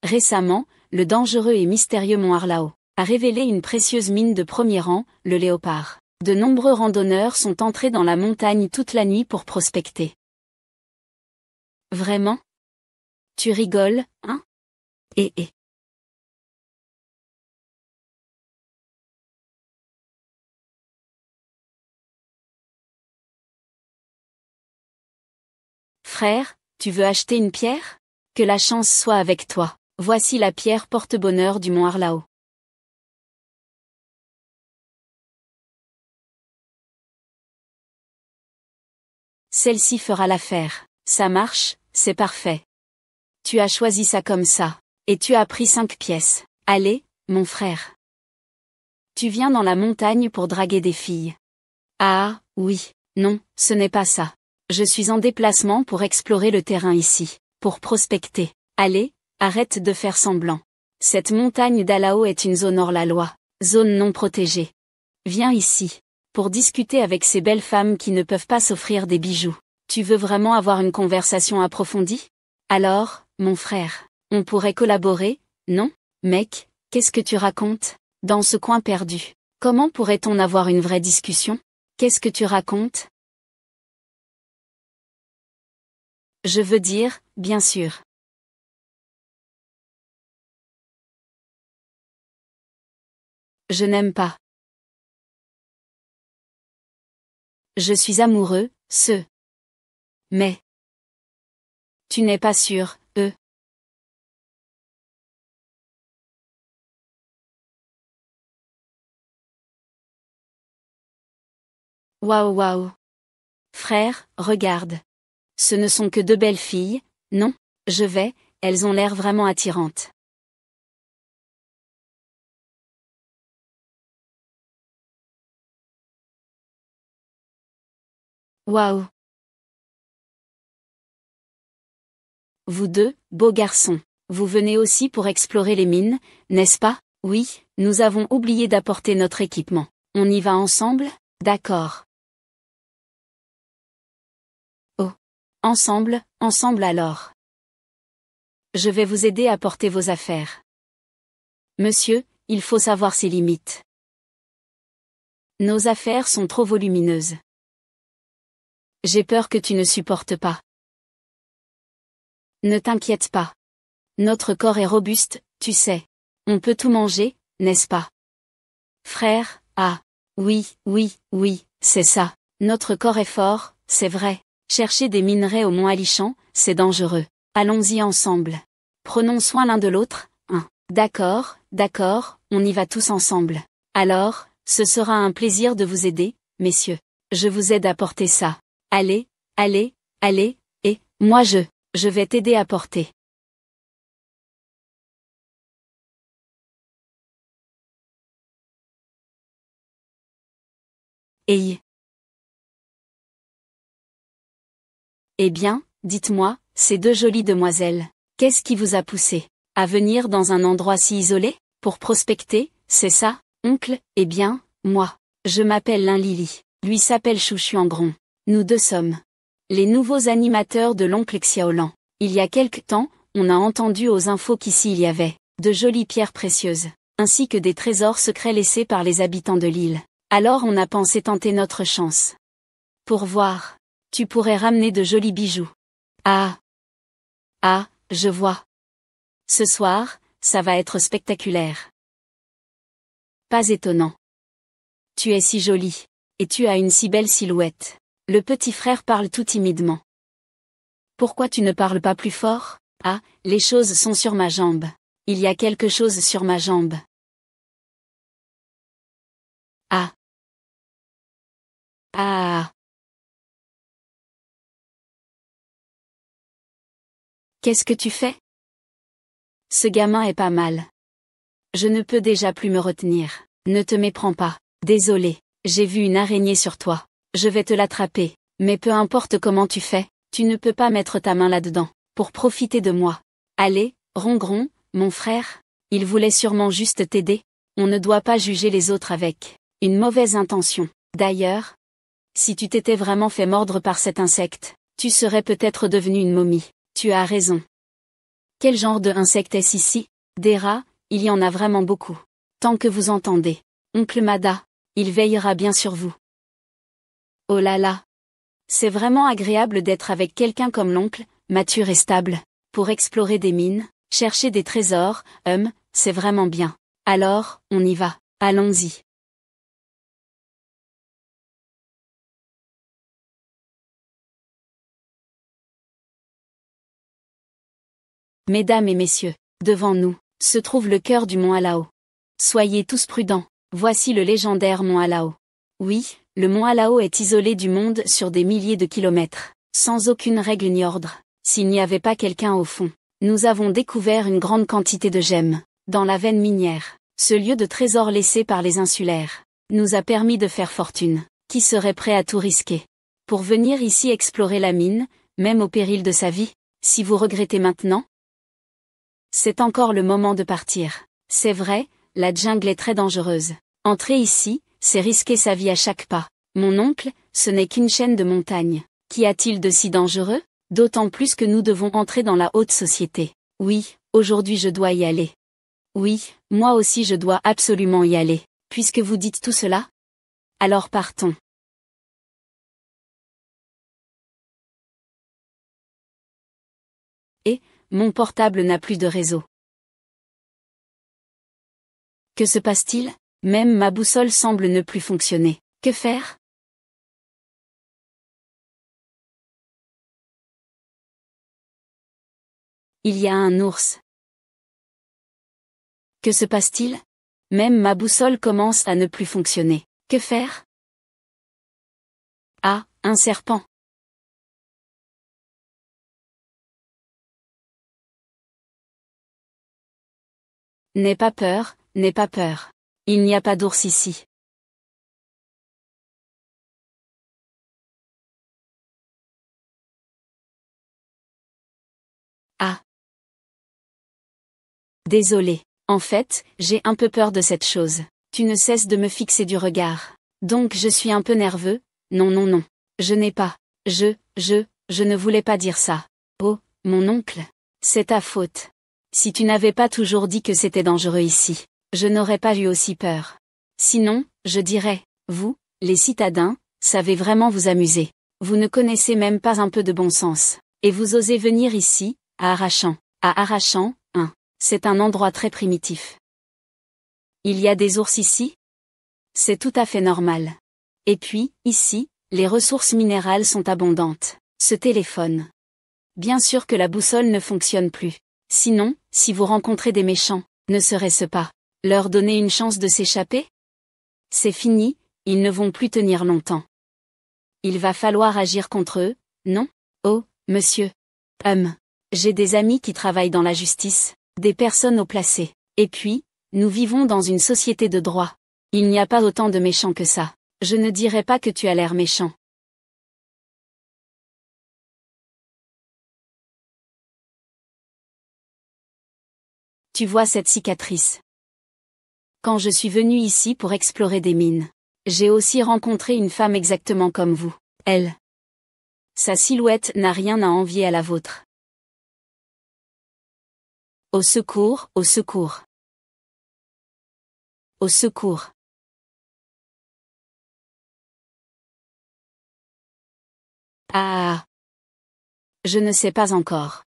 Récemment, le dangereux et mystérieux mont Harlao a révélé une précieuse mine de premier rang, le léopard. De nombreux randonneurs sont entrés dans la montagne toute la nuit pour prospecter. Vraiment? Tu rigoles, hein? Eh. Frère, tu veux acheter une pierre? Que la chance soit avec toi. Voici la pierre porte-bonheur du mont Harlao. Celle-ci fera l'affaire. Ça marche, c'est parfait. Tu as choisi ça comme ça. Et tu as pris 5 pièces. Allez, mon frère. Tu viens dans la montagne pour draguer des filles. Ah, oui, non, ce n'est pas ça. Je suis en déplacement pour explorer le terrain ici, pour prospecter. Allez, arrête de faire semblant. Cette montagne d'Halao est une zone hors la loi, zone non protégée. Viens ici, pour discuter avec ces belles femmes qui ne peuvent pas s'offrir des bijoux. Tu veux vraiment avoir une conversation approfondie? Alors, mon frère, on pourrait collaborer, non? Mec, qu'est-ce que tu racontes? Dans ce coin perdu, comment pourrait-on avoir une vraie discussion? Qu'est-ce que tu racontes? Je veux dire, bien sûr. Je n'aime pas. Je suis amoureux, Mais. Tu n'es pas sûr, Waouh. Frère, regarde. Ce ne sont que 2 belles filles, non? Elles ont l'air vraiment attirantes. Waouh. Vous deux, beaux garçons, vous venez aussi pour explorer les mines, n'est-ce pas? Oui, nous avons oublié d'apporter notre équipement. On y va ensemble? D'accord. Oh. Ensemble alors. Je vais vous aider à porter vos affaires. Monsieur, il faut savoir ses limites. Nos affaires sont trop volumineuses. J'ai peur que tu ne supportes pas. Ne t'inquiète pas. Notre corps est robuste, tu sais. On peut tout manger, n'est-ce pas? Frère, ah. Oui, c'est ça. Notre corps est fort, c'est vrai. Chercher des minerais au mont Alichan, c'est dangereux. Allons-y ensemble. Prenons soin l'un de l'autre, hein. D'accord, on y va tous ensemble. Alors, ce sera un plaisir de vous aider, messieurs. Je vous aide à porter ça. Allez, et, moi je vais t'aider à porter. Eh bien, dites-moi, ces 2 jolies demoiselles, qu'est-ce qui vous a poussé à venir dans un endroit si isolé, pour prospecter, c'est ça, oncle? Eh bien, moi, je m'appelle Lin Lily, lui s'appelle Chouchuangron. Nous 2 sommes les nouveaux animateurs de l'oncle Xiaolan. Il y a quelque temps, on a entendu aux infos qu'ici il y avait de jolies pierres précieuses, ainsi que des trésors secrets laissés par les habitants de l'île. Alors on a pensé tenter notre chance. Pour voir. Tu pourrais ramener de jolis bijoux. Ah, je vois. Ce soir, ça va être spectaculaire. Pas étonnant. Tu es si jolie. Et tu as une si belle silhouette. Le petit frère parle tout timidement. Pourquoi tu ne parles pas plus fort? Ah, les choses sont sur ma jambe. Il y a quelque chose sur ma jambe. Ah. Qu'est-ce que tu fais? Ce gamin est pas mal. Je ne peux déjà plus me retenir. Ne te méprends pas. Désolé, j'ai vu une araignée sur toi. Je vais te l'attraper. Mais peu importe comment tu fais, tu ne peux pas mettre ta main là-dedans, pour profiter de moi. Allez, Rongron, mon frère. Il voulait sûrement juste t'aider. On ne doit pas juger les autres avec une mauvaise intention. D'ailleurs, si tu t'étais vraiment fait mordre par cet insecte, tu serais peut-être devenu une momie. Tu as raison. Quel genre de insecte est-ce ici? Des rats, il y en a vraiment beaucoup. Tant que vous entendez. Oncle Mada, il veillera bien sur vous. Oh là là. C'est vraiment agréable d'être avec quelqu'un comme l'oncle, mature et stable, pour explorer des mines, chercher des trésors, c'est vraiment bien. Alors, on y va, allons-y. Mesdames et messieurs, devant nous, se trouve le cœur du mont Alao. Soyez tous prudents, voici le légendaire mont Alao. Oui, le mont Alao est isolé du monde sur des milliers de kilomètres, sans aucune règle ni ordre. S'il n'y avait pas quelqu'un au fond, nous avons découvert une grande quantité de gemmes, dans la veine minière. Ce lieu de trésor laissé par les insulaires, nous a permis de faire fortune. Qui serait prêt à tout risquer pour venir ici explorer la mine, même au péril de sa vie? Si vous regrettez maintenant, c'est encore le moment de partir. C'est vrai, la jungle est très dangereuse. Entrer ici, c'est risquer sa vie à chaque pas. Mon oncle, ce n'est qu'une chaîne de montagnes. Qu'y a-t-il de si dangereux? D'autant plus que nous devons entrer dans la haute société. Oui, aujourd'hui je dois y aller. Oui, moi aussi je dois absolument y aller. Puisque vous dites tout cela, alors partons. Et, mon portable n'a plus de réseau. Que se passe-t-il? Même ma boussole semble ne plus fonctionner. Que faire? Il y a un ours. Que se passe-t-il? Même ma boussole commence à ne plus fonctionner. Que faire? Ah, un serpent. N'aie pas peur, n'aie pas peur. Il n'y a pas d'ours ici. Ah. Désolé. En fait, j'ai un peu peur de cette chose. Tu ne cesses de me fixer du regard. Donc je suis un peu nerveux. Non non non. Je n'ai pas. Je ne voulais pas dire ça. Oh, mon oncle. C'est ta faute. Si tu n'avais pas toujours dit que c'était dangereux ici, je n'aurais pas eu aussi peur. Sinon, je dirais, vous, les citadins, savez vraiment vous amuser. Vous ne connaissez même pas un peu de bon sens. Et vous osez venir ici, à Arrachant. À Arrachant, hein. C'est un endroit très primitif. Il y a des ours ici? C'est tout à fait normal. Et puis, ici, les ressources minérales sont abondantes. Ce téléphone. Bien sûr que la boussole ne fonctionne plus. Sinon, si vous rencontrez des méchants, ne serait-ce pas leur donner une chance de s'échapper? C'est fini, ils ne vont plus tenir longtemps. Il va falloir agir contre eux, non? Oh, monsieur. J'ai des amis qui travaillent dans la justice, des personnes haut placées. Et puis, nous vivons dans une société de droit. Il n'y a pas autant de méchants que ça. Je ne dirais pas que tu as l'air méchant. Tu vois cette cicatrice? Quand je suis venue ici pour explorer des mines, j'ai aussi rencontré une femme exactement comme vous. Elle. Sa silhouette n'a rien à envier à la vôtre. Au secours, au secours. Au secours. Ah. Je ne sais pas encore.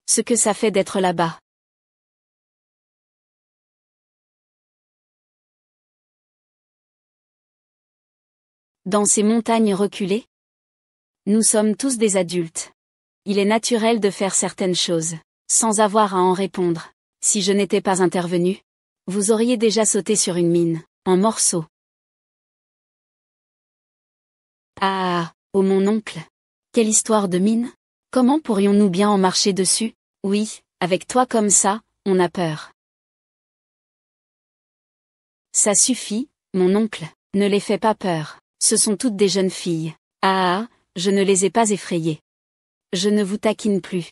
Ce que ça fait d'être là-bas. Dans ces montagnes reculées? Nous sommes tous des adultes. Il est naturel de faire certaines choses, sans avoir à en répondre. Si je n'étais pas intervenu, vous auriez déjà sauté sur une mine, en morceaux. Ah, oh mon oncle. Quelle histoire de mine? Comment pourrions-nous bien en marcher dessus? Oui, avec toi comme ça, on a peur. Ça suffit, mon oncle, ne les fais pas peur. Ce sont toutes des jeunes filles. Ah, je ne les ai pas effrayées. Je ne vous taquine plus.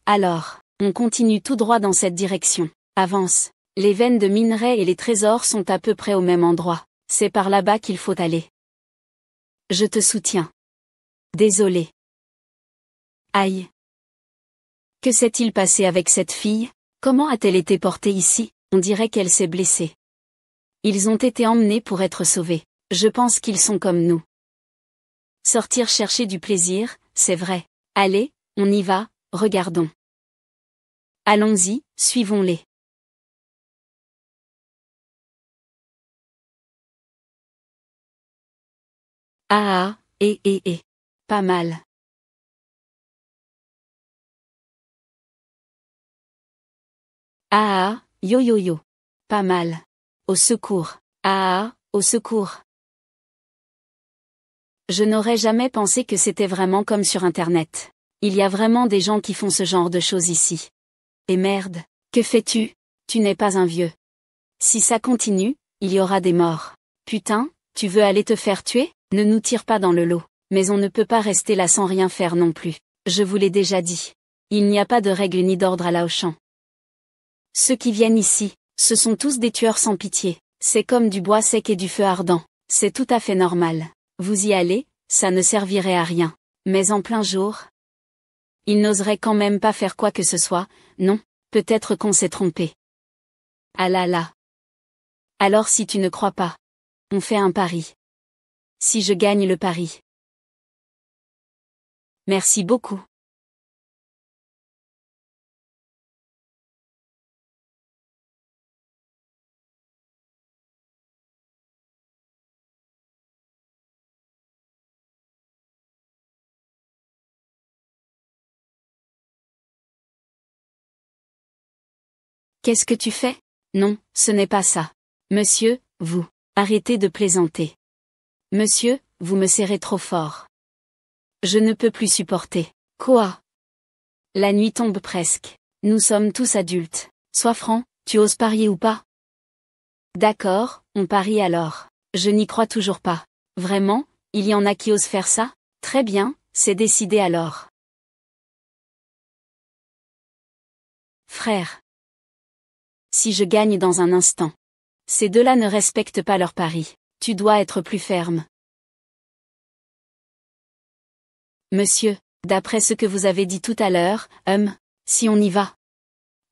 Alors, on continue tout droit dans cette direction. Avance. Les veines de minerais et les trésors sont à peu près au même endroit. C'est par là-bas qu'il faut aller. Je te soutiens. Désolé. Aïe. Que s'est-il passé avec cette fille? Comment a-t-elle été portée ici? On dirait qu'elle s'est blessée. Ils ont été emmenés pour être sauvés. Je pense qu'ils sont comme nous. Sortir chercher du plaisir, c'est vrai. Allez, on y va, regardons. Allons-y, suivons-les. Ah ah, pas mal. Ah ah, yo yo yo. Pas mal. Au secours. Ah ah, au secours. Je n'aurais jamais pensé que c'était vraiment comme sur Internet. Il y a vraiment des gens qui font ce genre de choses ici. Et merde, que fais-tu? Tu n'es pas un vieux. Si ça continue, il y aura des morts. Putain, tu veux aller te faire tuer? Ne nous tire pas dans le lot. Mais on ne peut pas rester là sans rien faire non plus. Je vous l'ai déjà dit. Il n'y a pas de règles ni d'ordre à Laoshan. Ceux qui viennent ici, ce sont tous des tueurs sans pitié. C'est comme du bois sec et du feu ardent. C'est tout à fait normal. Vous y allez, ça ne servirait à rien. Mais en plein jour, ils n'oseraient quand même pas faire quoi que ce soit, non, peut-être qu'on s'est trompé. Ah là là. Alors si tu ne crois pas, on fait un pari. Si je gagne le pari. Merci beaucoup. Qu'est-ce que tu fais? Non, ce n'est pas ça. Monsieur, vous, arrêtez de plaisanter. Monsieur, vous me serrez trop fort. Je ne peux plus supporter. Quoi? La nuit tombe presque. Nous sommes tous adultes. Sois franc, tu oses parier ou pas? D'accord, on parie alors. Je n'y crois toujours pas. Vraiment, il y en a qui osent faire ça? Très bien, c'est décidé alors. Frère. Si je gagne dans un instant. Ces deux-là ne respectent pas leur pari. Tu dois être plus ferme. Monsieur, d'après ce que vous avez dit tout à l'heure, si on y va.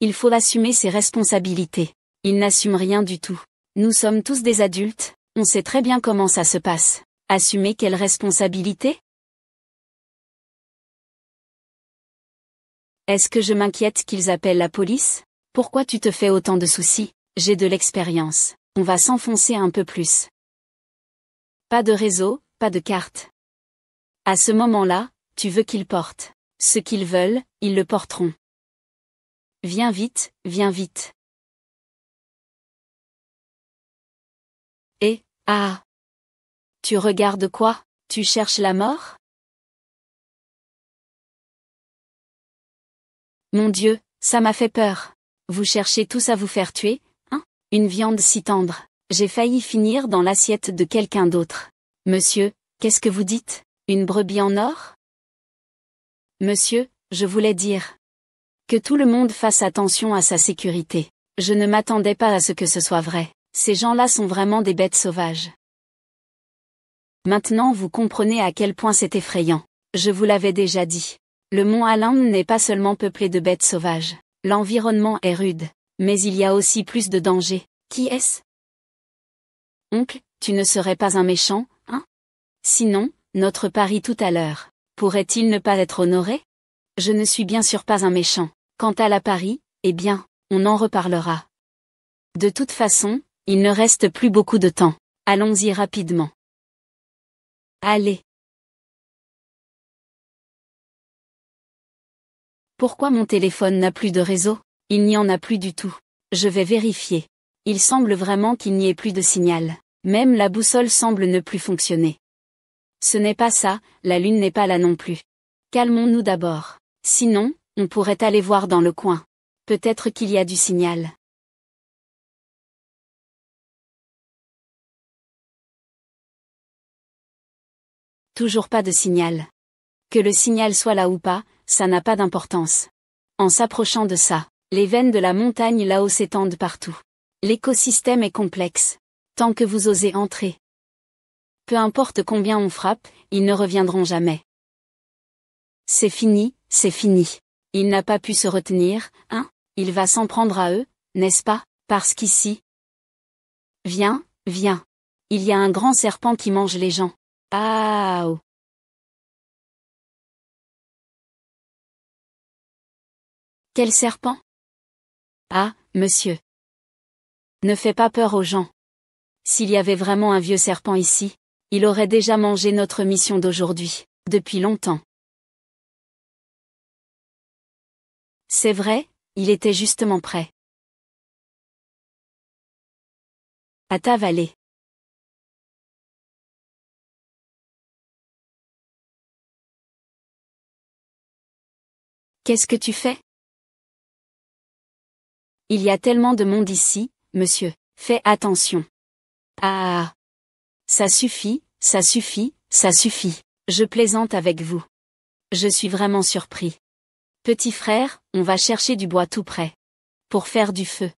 Il faut assumer ses responsabilités. Il n'assume rien du tout. Nous sommes tous des adultes, on sait très bien comment ça se passe. Assumer quelle responsabilité? Est-ce que je m'inquiète qu'ils appellent la police? Pourquoi tu te fais autant de soucis? J'ai de l'expérience. On va s'enfoncer un peu plus. Pas de réseau, pas de carte. À ce moment-là, tu veux qu'ils portent. Ce qu'ils veulent, ils le porteront. Viens vite, viens vite. Et, ah! Tu regardes quoi? Tu cherches la mort? Mon Dieu, ça m'a fait peur. Vous cherchez tous à vous faire tuer, hein? Une viande si tendre. J'ai failli finir dans l'assiette de quelqu'un d'autre. Monsieur, qu'est-ce que vous dites? Une brebis en or? Monsieur, je voulais dire que tout le monde fasse attention à sa sécurité. Je ne m'attendais pas à ce que ce soit vrai. Ces gens-là sont vraiment des bêtes sauvages. Maintenant vous comprenez à quel point c'est effrayant. Je vous l'avais déjà dit. Le mont Alan n'est pas seulement peuplé de bêtes sauvages. L'environnement est rude. Mais il y a aussi plus de danger. Qui est-ce? Oncle, tu ne serais pas un méchant, hein? Sinon, notre pari tout à l'heure, pourrait-il ne pas être honoré? Je ne suis bien sûr pas un méchant. Quant à la pari, eh bien, on en reparlera. De toute façon, il ne reste plus beaucoup de temps. Allons-y rapidement. Allez. Pourquoi mon téléphone n'a plus de réseau? Il n'y en a plus du tout. Je vais vérifier. Il semble vraiment qu'il n'y ait plus de signal. Même la boussole semble ne plus fonctionner. Ce n'est pas ça, la lune n'est pas là non plus. Calmons-nous d'abord. Sinon, on pourrait aller voir dans le coin. Peut-être qu'il y a du signal. Toujours pas de signal. Que le signal soit là ou pas, ça n'a pas d'importance. En s'approchant de ça, les veines de la montagne là-haut s'étendent partout. L'écosystème est complexe. Tant que vous osez entrer. Peu importe combien on frappe, ils ne reviendront jamais. C'est fini, c'est fini. Il n'a pas pu se retenir, hein? Il va s'en prendre à eux, n'est-ce pas? Parce qu'ici... Viens, viens. Il y a un grand serpent qui mange les gens. Ah oh. Quel serpent? Ah, monsieur. Ne fais pas peur aux gens. S'il y avait vraiment un vieux serpent ici, il aurait déjà mangé notre mission d'aujourd'hui, depuis longtemps. C'est vrai, il était justement prêt. À t'avaler. Qu'est-ce que tu fais? Il y a tellement de monde ici, monsieur, fais attention. Ah. Ça suffit, ça suffit, ça suffit. Je plaisante avec vous. Je suis vraiment surpris. Petit frère, on va chercher du bois tout près. Pour faire du feu.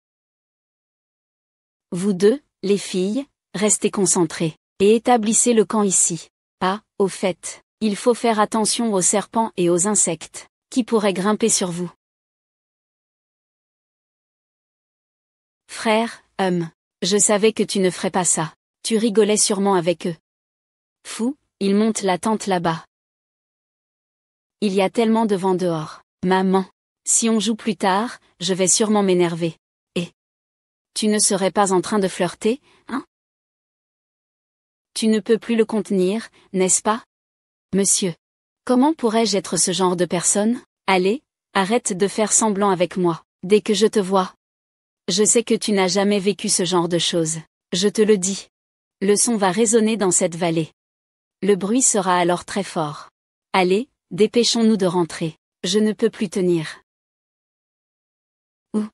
Vous deux, les filles, restez concentrées. Et établissez le camp ici. Ah, au fait, il faut faire attention aux serpents et aux insectes, qui pourraient grimper sur vous. Frère, je savais que tu ne ferais pas ça. Tu rigolais sûrement avec eux. Fou, ils montent la tente là-bas. Il y a tellement de vent dehors. Maman, si on joue plus tard, je vais sûrement m'énerver. Et tu ne serais pas en train de flirter, hein? Tu ne peux plus le contenir, n'est-ce pas? Monsieur. Comment pourrais-je être ce genre de personne? Allez, arrête de faire semblant avec moi, dès que je te vois. Je sais que tu n'as jamais vécu ce genre de choses. Je te le dis. Le son va résonner dans cette vallée. Le bruit sera alors très fort. Allez, dépêchons-nous de rentrer. Je ne peux plus tenir. Où?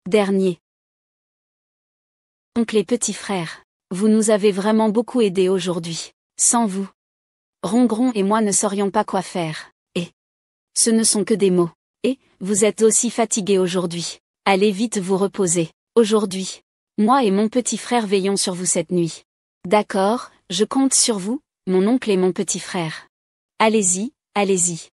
Dernier. Oncle et petit frère, vous nous avez vraiment beaucoup aidés aujourd'hui. Sans vous, Rongeron et moi ne saurions pas quoi faire. Et ce ne sont que des mots. Et vous êtes aussi fatigués aujourd'hui. Allez vite vous reposer. Aujourd'hui, moi et mon petit frère veillons sur vous cette nuit. D'accord, je compte sur vous, mon oncle et mon petit frère. Allez-y, allez-y.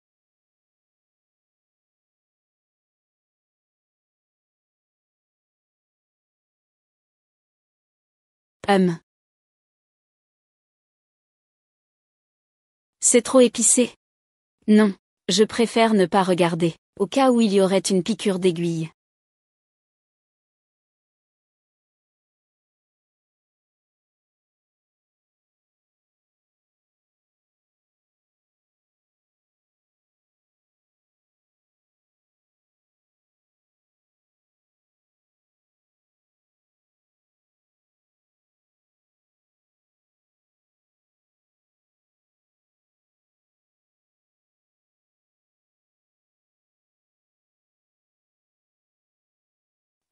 C'est trop épicé. Non, je préfère ne pas regarder, au cas où il y aurait une piqûre d'aiguille.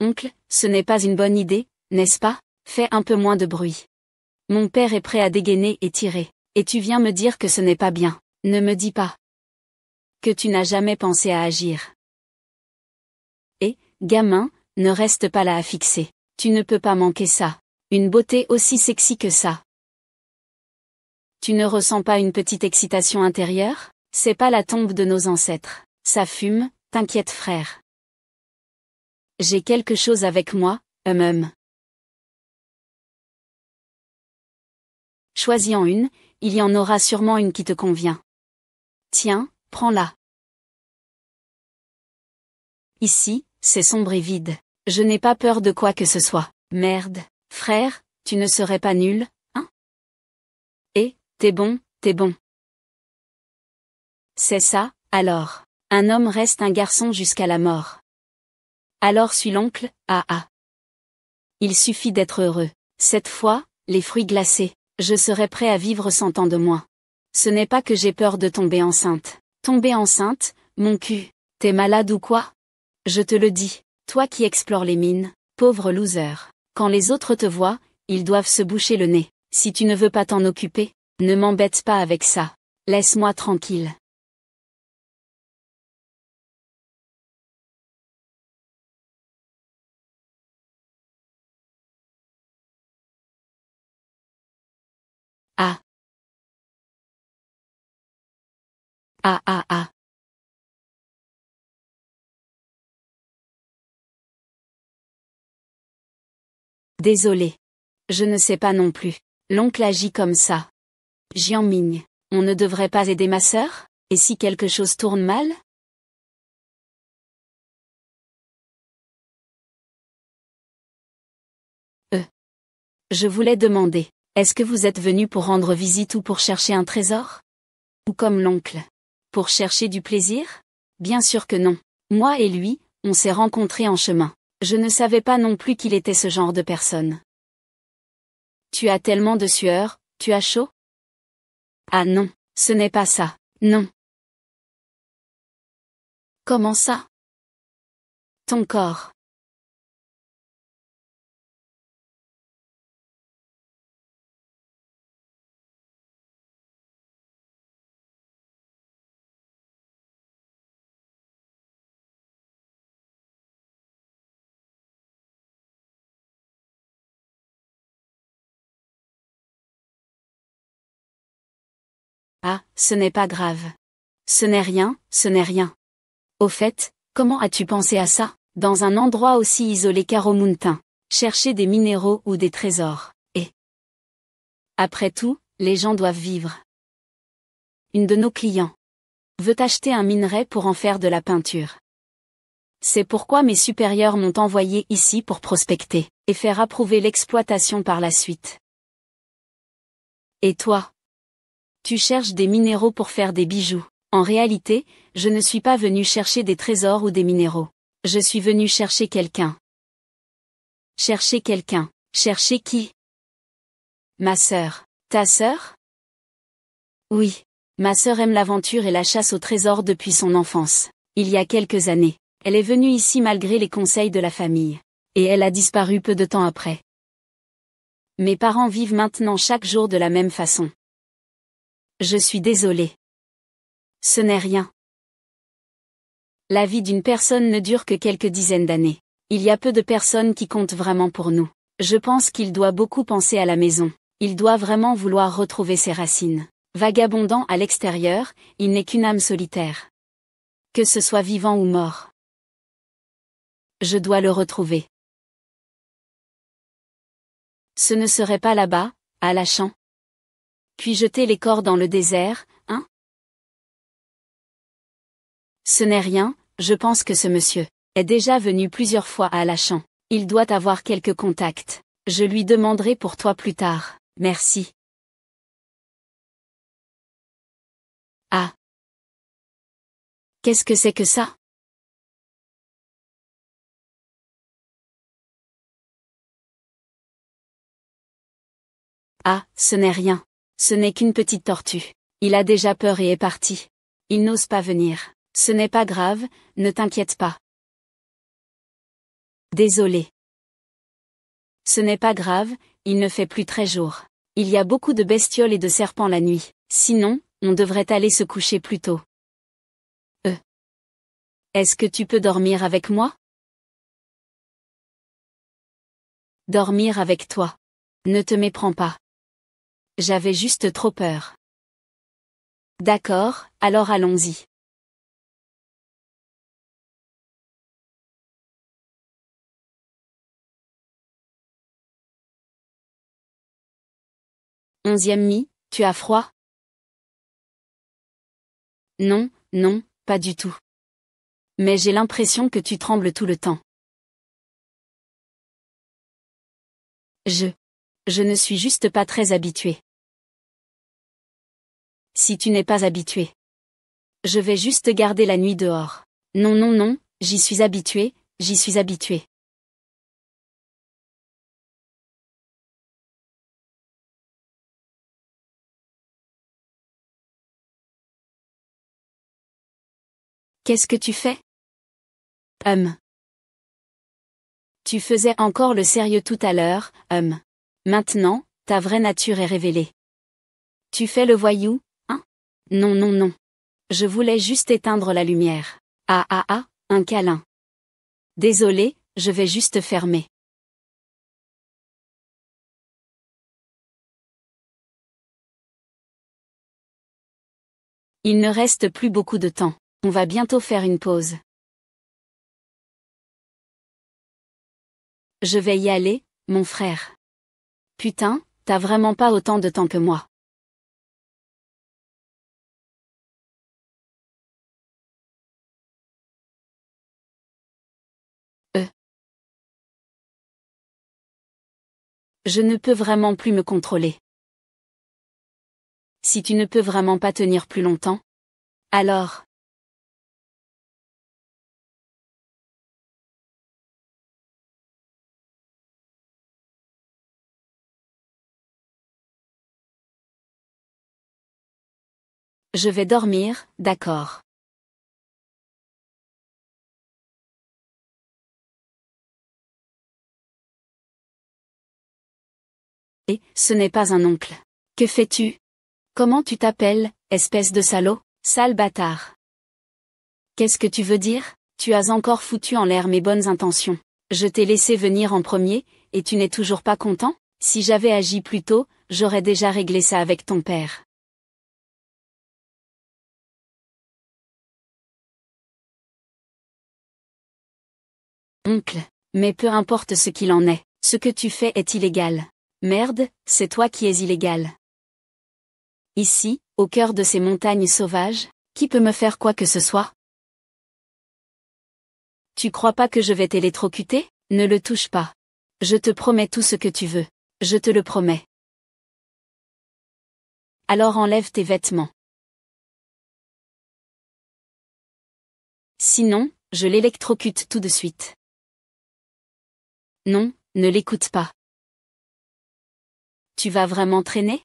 Oncle, ce n'est pas une bonne idée, n'est-ce pas? Fais un peu moins de bruit. Mon père est prêt à dégainer et tirer. Et tu viens me dire que ce n'est pas bien. Ne me dis pas que tu n'as jamais pensé à agir. Et, gamin, ne reste pas là à fixer. Tu ne peux pas manquer ça. Une beauté aussi sexy que ça. Tu ne ressens pas une petite excitation intérieure? C'est pas la tombe de nos ancêtres. Ça fume, t'inquiète frère. J'ai quelque chose avec moi, Choisis-en une, il y en aura sûrement une qui te convient. Tiens, prends-la. Ici, c'est sombre et vide. Je n'ai pas peur de quoi que ce soit. Merde, frère, tu ne serais pas nul, hein? Eh, t'es bon, t'es bon. C'est ça, alors. Un homme reste un garçon jusqu'à la mort. Alors suis l'oncle, ah ah. Il suffit d'être heureux. Cette fois, les fruits glacés. Je serai prêt à vivre 100 ans de moins. Ce n'est pas que j'ai peur de tomber enceinte. Tomber enceinte, mon cul. T'es malade ou quoi? Je te le dis, toi qui explores les mines, pauvre loser. Quand les autres te voient, ils doivent se boucher le nez. Si tu ne veux pas t'en occuper, ne m'embête pas avec ça. Laisse-moi tranquille. Ah. Ah ah ah. Désolé. Je ne sais pas non plus. L'oncle agit comme ça. Jiang Ming, on ne devrait pas aider ma sœur? Et si quelque chose tourne mal? Je voulais demander, est-ce que vous êtes venu pour rendre visite ou pour chercher un trésor? Ou comme l'oncle? Pour chercher du plaisir? Bien sûr que non. Moi et lui, on s'est rencontrés en chemin. Je ne savais pas non plus qu'il était ce genre de personne. Tu as tellement de sueur, tu as chaud? Ah non, ce n'est pas ça, non. Comment ça? Ton corps. Ah, ce n'est pas grave. Ce n'est rien, ce n'est rien. Au fait, comment as-tu pensé à ça, dans un endroit aussi isolé qu'Aromuntin, chercher des minéraux ou des trésors, et... Après tout, les gens doivent vivre. Une de nos clients veut acheter un minerai pour en faire de la peinture. C'est pourquoi mes supérieurs m'ont envoyé ici pour prospecter, et faire approuver l'exploitation par la suite. Et toi? Tu cherches des minéraux pour faire des bijoux. En réalité, je ne suis pas venu chercher des trésors ou des minéraux. Je suis venu chercher quelqu'un. Chercher quelqu'un. Chercher qui? Ma sœur. Ta sœur? Oui. Ma sœur aime l'aventure et la chasse au trésor depuis son enfance. Il y a quelques années, elle est venue ici malgré les conseils de la famille. Et elle a disparu peu de temps après. Mes parents vivent maintenant chaque jour de la même façon. Je suis désolée. Ce n'est rien. La vie d'une personne ne dure que quelques dizaines d'années. Il y a peu de personnes qui comptent vraiment pour nous. Je pense qu'il doit beaucoup penser à la maison. Il doit vraiment vouloir retrouver ses racines. Vagabondant à l'extérieur, il n'est qu'une âme solitaire. Que ce soit vivant ou mort. Je dois le retrouver. Ce ne serait pas là-bas, à Lachan? Puis jeter les corps dans le désert, hein? Ce n'est rien, je pense que ce monsieur est déjà venu plusieurs fois à Lachan. Il doit avoir quelques contacts. Je lui demanderai pour toi plus tard. Merci. Ah. Qu'est-ce que c'est que ça? Ah, ce n'est rien. Ce n'est qu'une petite tortue. Il a déjà peur et est parti. Il n'ose pas venir. Ce n'est pas grave, ne t'inquiète pas. Désolé. Ce n'est pas grave, il ne fait plus très jour. Il y a beaucoup de bestioles et de serpents la nuit. Sinon, on devrait aller se coucher plus tôt. Est-ce que tu peux dormir avec moi? Dormir avec toi. Ne te méprends pas. J'avais juste trop peur. D'accord, alors allons-y. Onzième mi, tu as froid? Non, non, pas du tout. Mais j'ai l'impression que tu trembles tout le temps. Je ne suis juste pas très habitué. Si tu n'es pas habitué. Je vais juste garder la nuit dehors. Non non non, j'y suis habitué, j'y suis habitué. Qu'est-ce que tu fais? Tu faisais encore le sérieux tout à l'heure, Maintenant, ta vraie nature est révélée. Tu fais le voyou, hein? Non non non. Je voulais juste éteindre la lumière. Ah ah ah, un câlin. Désolé, je vais juste fermer. Il ne reste plus beaucoup de temps. On va bientôt faire une pause. Je vais y aller, mon frère. Putain, t'as vraiment pas autant de temps que moi. Je ne peux vraiment plus me contrôler. Si tu ne peux vraiment pas tenir plus longtemps, alors... Je vais dormir, d'accord. Et, ce n'est pas un oncle. Que fais-tu? Comment tu t'appelles, espèce de salaud, sale bâtard? Qu'est-ce que tu veux dire? Tu as encore foutu en l'air mes bonnes intentions. Je t'ai laissé venir en premier, et tu n'es toujours pas content? Si j'avais agi plus tôt, j'aurais déjà réglé ça avec ton père. Oncle. Mais peu importe ce qu'il en est, ce que tu fais est illégal. Merde, c'est toi qui es illégal. Ici, au cœur de ces montagnes sauvages, qui peut me faire quoi que ce soit? Tu crois pas que je vais t'électrocuter? Ne le touche pas. Je te promets tout ce que tu veux. Je te le promets. Alors enlève tes vêtements. Sinon, je l'électrocute tout de suite. Non, ne l'écoute pas. Tu vas vraiment traîner?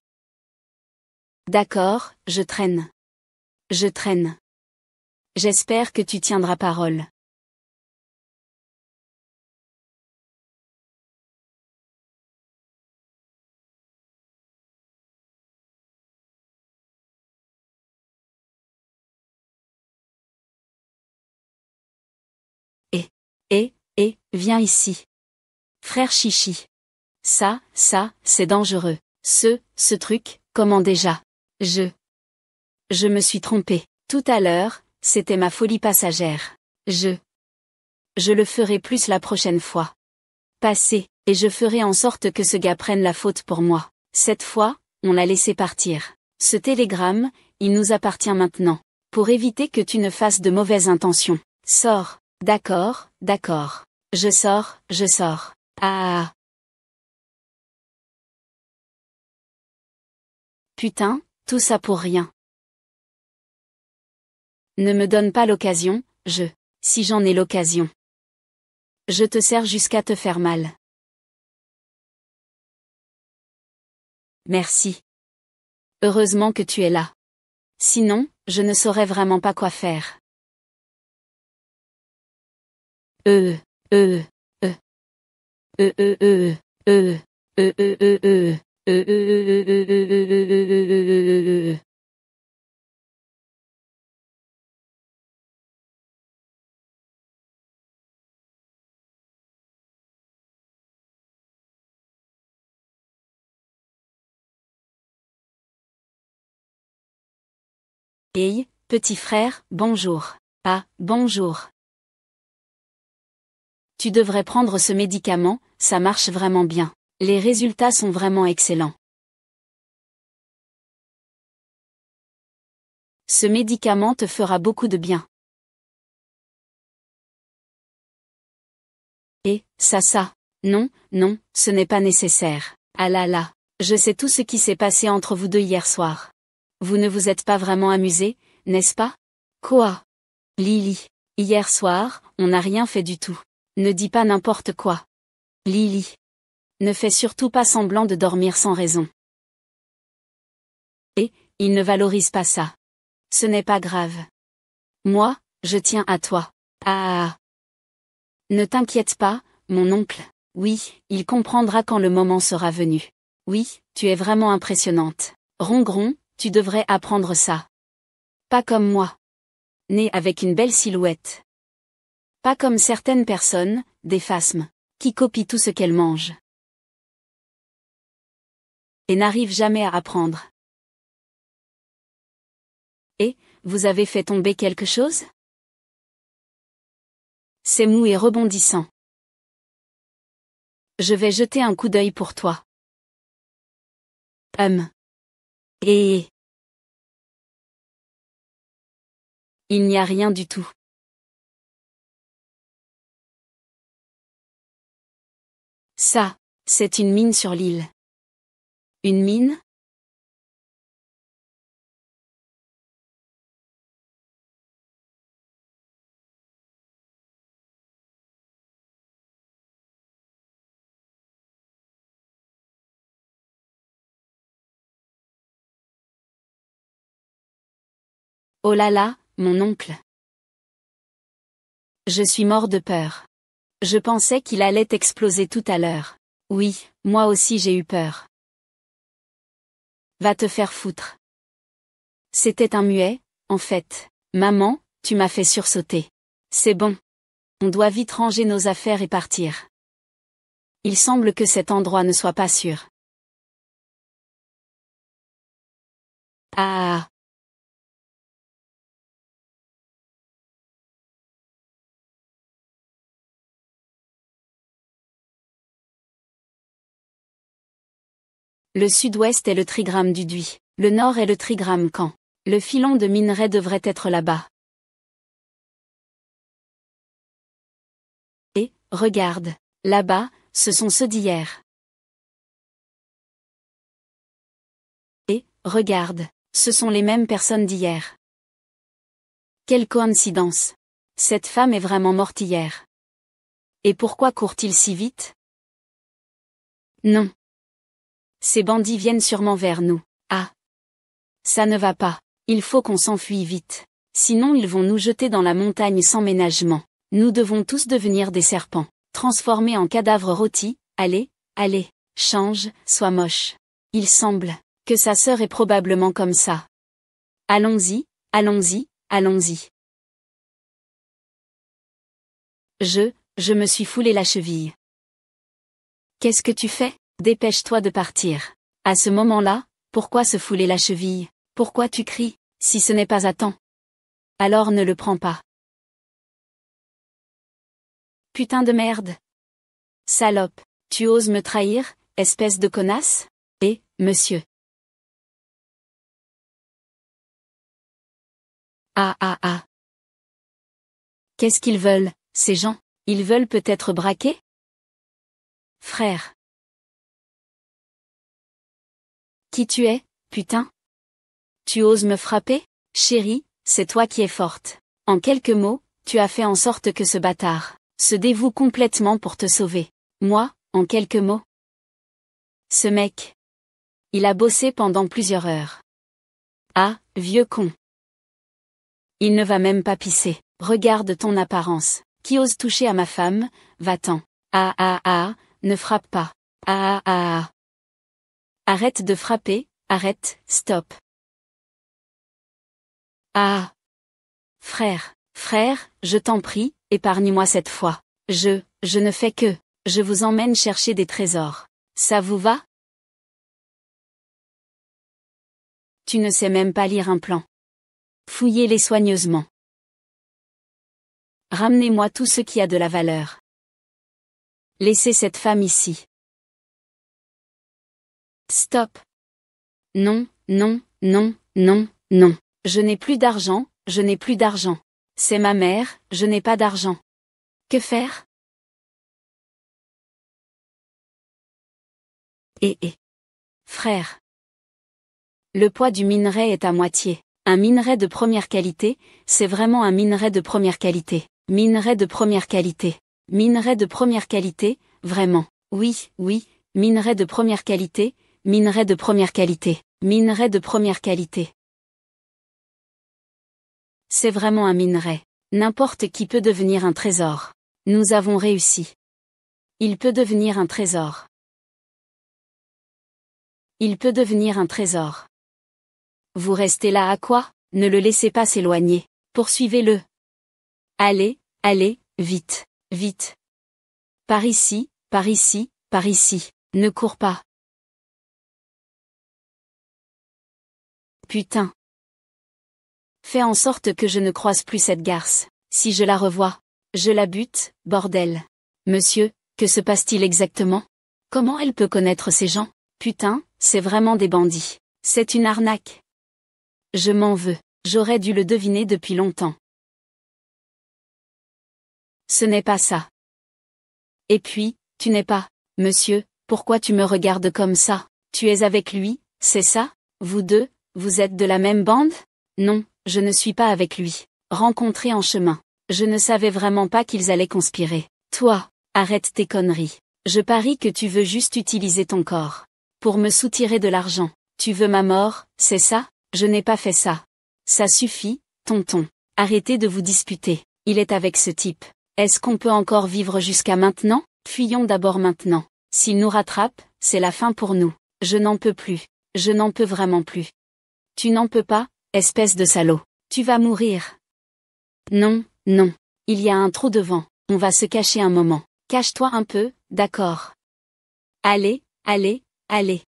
D'accord, je traîne. Je traîne. J'espère que tu tiendras parole. Viens ici. Frère Chichi. Ça, c'est dangereux. Ce truc, comment déjà? Je me suis trompé. Tout à l'heure, c'était ma folie passagère. Je le ferai plus la prochaine fois. Passez, et je ferai en sorte que ce gars prenne la faute pour moi. Cette fois, on l'a laissé partir. Ce télégramme, il nous appartient maintenant. Pour éviter que tu ne fasses de mauvaises intentions. Sors. D'accord, d'accord. Je sors. Ah. Putain, tout ça pour rien. Ne me donne pas l'occasion, si j'en ai l'occasion. Je te sers jusqu'à te faire mal. Merci. Heureusement que tu es là. Sinon, je ne saurais vraiment pas quoi faire. Hey, petit frère, bonjour. Ah, bonjour. Tu devrais prendre ce médicament, ça marche vraiment bien. Les résultats sont vraiment excellents. Ce médicament te fera beaucoup de bien. Et, ça. Non, ce n'est pas nécessaire. Ah là là, je sais tout ce qui s'est passé entre vous deux hier soir. Vous ne vous êtes pas vraiment amusés, n'est-ce pas? Quoi? Lily. Hier soir, on n'a rien fait du tout. Ne dis pas n'importe quoi. Lily. Ne fais surtout pas semblant de dormir sans raison. Et, il ne valorise pas ça. Ce n'est pas grave. Moi, je tiens à toi. Ah. Ne t'inquiète pas, mon oncle. Oui, il comprendra quand le moment sera venu. Oui, tu es vraiment impressionnante. Rongron, tu devrais apprendre ça. Pas comme moi. Né avec une belle silhouette. Pas comme certaines personnes, des phasmes, qui copient tout ce qu'elles mangent. Et n'arrivent jamais à apprendre. Et, Vous avez fait tomber quelque chose? C'est mou et rebondissant. Je vais jeter un coup d'œil pour toi. Et... Il n'y a rien du tout. Ça, c'est une mine sur l'île. Une mine? Oh là là, mon oncle. Je suis mort de peur. Je pensais qu'il allait exploser tout à l'heure. Oui, moi aussi j'ai eu peur. Va te faire foutre. C'était un muet, en fait. Maman, tu m'as fait sursauter. C'est bon. On doit vite ranger nos affaires et partir. Il semble que cet endroit ne soit pas sûr. Ah. Le sud-ouest est le trigramme du Duy. Le nord est le trigramme Caen. Le filon de minerai devrait être là-bas. Et, regarde, là-bas, ce sont ceux d'hier. Et, regarde, ce sont les mêmes personnes d'hier. Quelle coïncidence. Cette femme est vraiment morte hier. Et pourquoi court-il si vite? Non. Ces bandits viennent sûrement vers nous. Ah. Ça ne va pas. Il faut qu'on s'enfuit vite. Sinon ils vont nous jeter dans la montagne sans ménagement. Nous devons tous devenir des serpents, transformés en cadavres rôtis. Allez, allez, change, sois moche. Il semble que sa sœur est probablement comme ça. Allons-y, allons-y, allons-y. Je me suis foulé la cheville. Qu'est-ce que tu fais? Dépêche-toi de partir. À ce moment-là, pourquoi se fouler la cheville? Pourquoi tu cries, si ce n'est pas à temps? Alors ne le prends pas. Putain de merde. Salope, tu oses me trahir, espèce de connasse? Eh, monsieur. Ah. Qu'est-ce qu'ils veulent, ces gens? Ils veulent peut-être braquer? Frère. Qui tu es, putain? Tu oses me frapper? Chérie, c'est toi qui es forte. En quelques mots, tu as fait en sorte que ce bâtard se dévoue complètement pour te sauver. Moi, en quelques mots. Ce mec. Il a bossé pendant plusieurs heures. Ah, vieux con. Il ne va même pas pisser. Regarde ton apparence. Qui ose toucher à ma femme? Va-t'en. Ah, ne frappe pas. Ah. Arrête de frapper, arrête, stop. Ah. Frère, je t'en prie, épargne-moi cette fois. Je ne fais que, je vous emmène chercher des trésors. Ça vous va? Tu ne sais même pas lire un plan. Fouillez-les soigneusement. Ramenez-moi tout ce qui a de la valeur. Laissez cette femme ici. Stop. Non. Je n'ai plus d'argent, C'est ma mère, je n'ai pas d'argent. Que faire? Frère. Le poids du minerai est à moitié. Un minerai de première qualité, c'est vraiment un minerai de première qualité. Minerai de première qualité. Minerai de première qualité, vraiment. Oui, minerai de première qualité, minerai de première qualité. Minerai de première qualité. C'est vraiment un minerai. N'importe qui peut devenir un trésor. Nous avons réussi. Il peut devenir un trésor. Il peut devenir un trésor. Vous restez là à quoi? Ne le laissez pas s'éloigner. Poursuivez-le. Allez, vite. Par ici. Ne cours pas. Putain. Fais en sorte que je ne croise plus cette garce. Si je la revois, je la bute, bordel. Monsieur, que se passe-t-il exactement? Comment elle peut connaître ces gens? Putain, c'est vraiment des bandits. C'est une arnaque. Je m'en veux. J'aurais dû le deviner depuis longtemps. Ce n'est pas ça. Et puis, tu n'es pas, monsieur, pourquoi tu me regardes comme ça? Tu es avec lui, c'est ça? Vous deux, vous êtes de la même bande? Non, je ne suis pas avec lui. Rencontrés en chemin. Je ne savais vraiment pas qu'ils allaient conspirer. Toi, arrête tes conneries. Je parie que tu veux juste utiliser ton corps. Pour me soutirer de l'argent. Tu veux ma mort, c'est ça? Je n'ai pas fait ça. Ça suffit, tonton. Arrêtez de vous disputer. Il est avec ce type. Est-ce qu'on peut encore vivre jusqu'à maintenant? Fuyons d'abord maintenant. S'il nous rattrape, c'est la fin pour nous. Je n'en peux plus. Je n'en peux vraiment plus. Tu n'en peux pas, espèce de salaud. Tu vas mourir. Non, non. Il y a un trou devant. On va se cacher un moment. Cache-toi un peu, d'accord. Allez, allez, allez.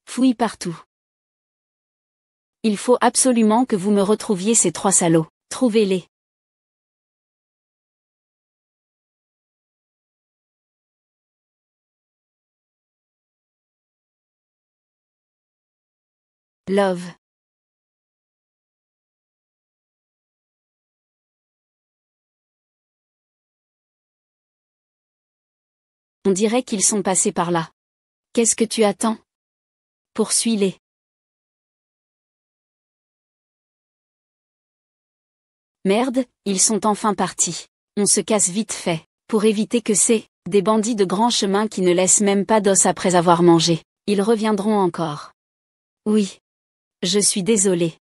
Fouille partout. Il faut absolument que vous me retrouviez ces 3 salauds. Trouvez-les. Love. On dirait qu'ils sont passés par là. Qu'est-ce que tu attends? Poursuis-les. Merde, ils sont enfin partis. On se casse vite fait, pour éviter que des bandits de grand chemin qui ne laissent même pas d'os après avoir mangé. Ils reviendront encore. Oui. Je suis désolé.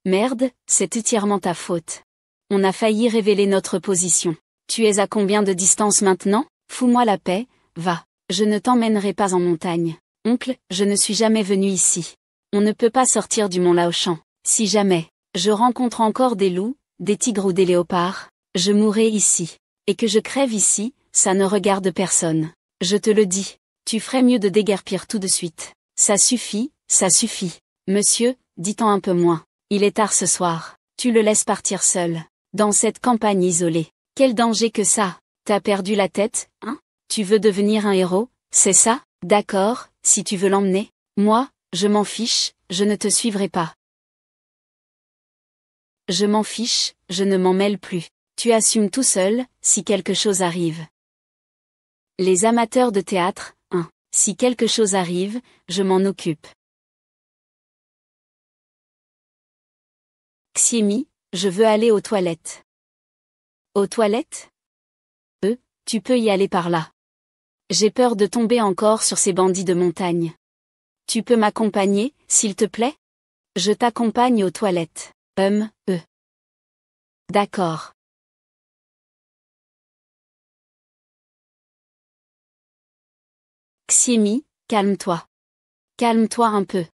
Merde, c'est entièrement ta faute. On a failli révéler notre position. Tu es à combien de distance maintenant? Fous-moi la paix, va. Je ne t'emmènerai pas en montagne. Oncle, je ne suis jamais venu ici. On ne peut pas sortir du mont Laochan. Si jamais, je rencontre encore des loups, des tigres ou des léopards, je mourrai ici. Et que je crève ici, ça ne regarde personne. Je te le dis, tu ferais mieux de déguerpir tout de suite. Ça suffit, ça suffit. Monsieur, dis-en un peu moins. Il est tard ce soir. Tu le laisses partir seul. Dans cette campagne isolée. Quel danger que ça. T'as perdu la tête, hein? Tu veux devenir un héros, c'est ça? D'accord, si tu veux l'emmener. Moi, je m'en fiche, je ne te suivrai pas. Je m'en fiche, je ne m'en mêle plus. Tu assumes tout seul, si quelque chose arrive. Les amateurs de théâtre, hein. Si quelque chose arrive, je m'en occupe. Xiemi, je veux aller aux toilettes. Aux toilettes? Tu peux y aller par là. J'ai peur de tomber encore sur ces bandits de montagne. Tu peux m'accompagner, s'il te plaît? Je t'accompagne aux toilettes. D'accord. Xiemi, calme-toi. Calme-toi un peu.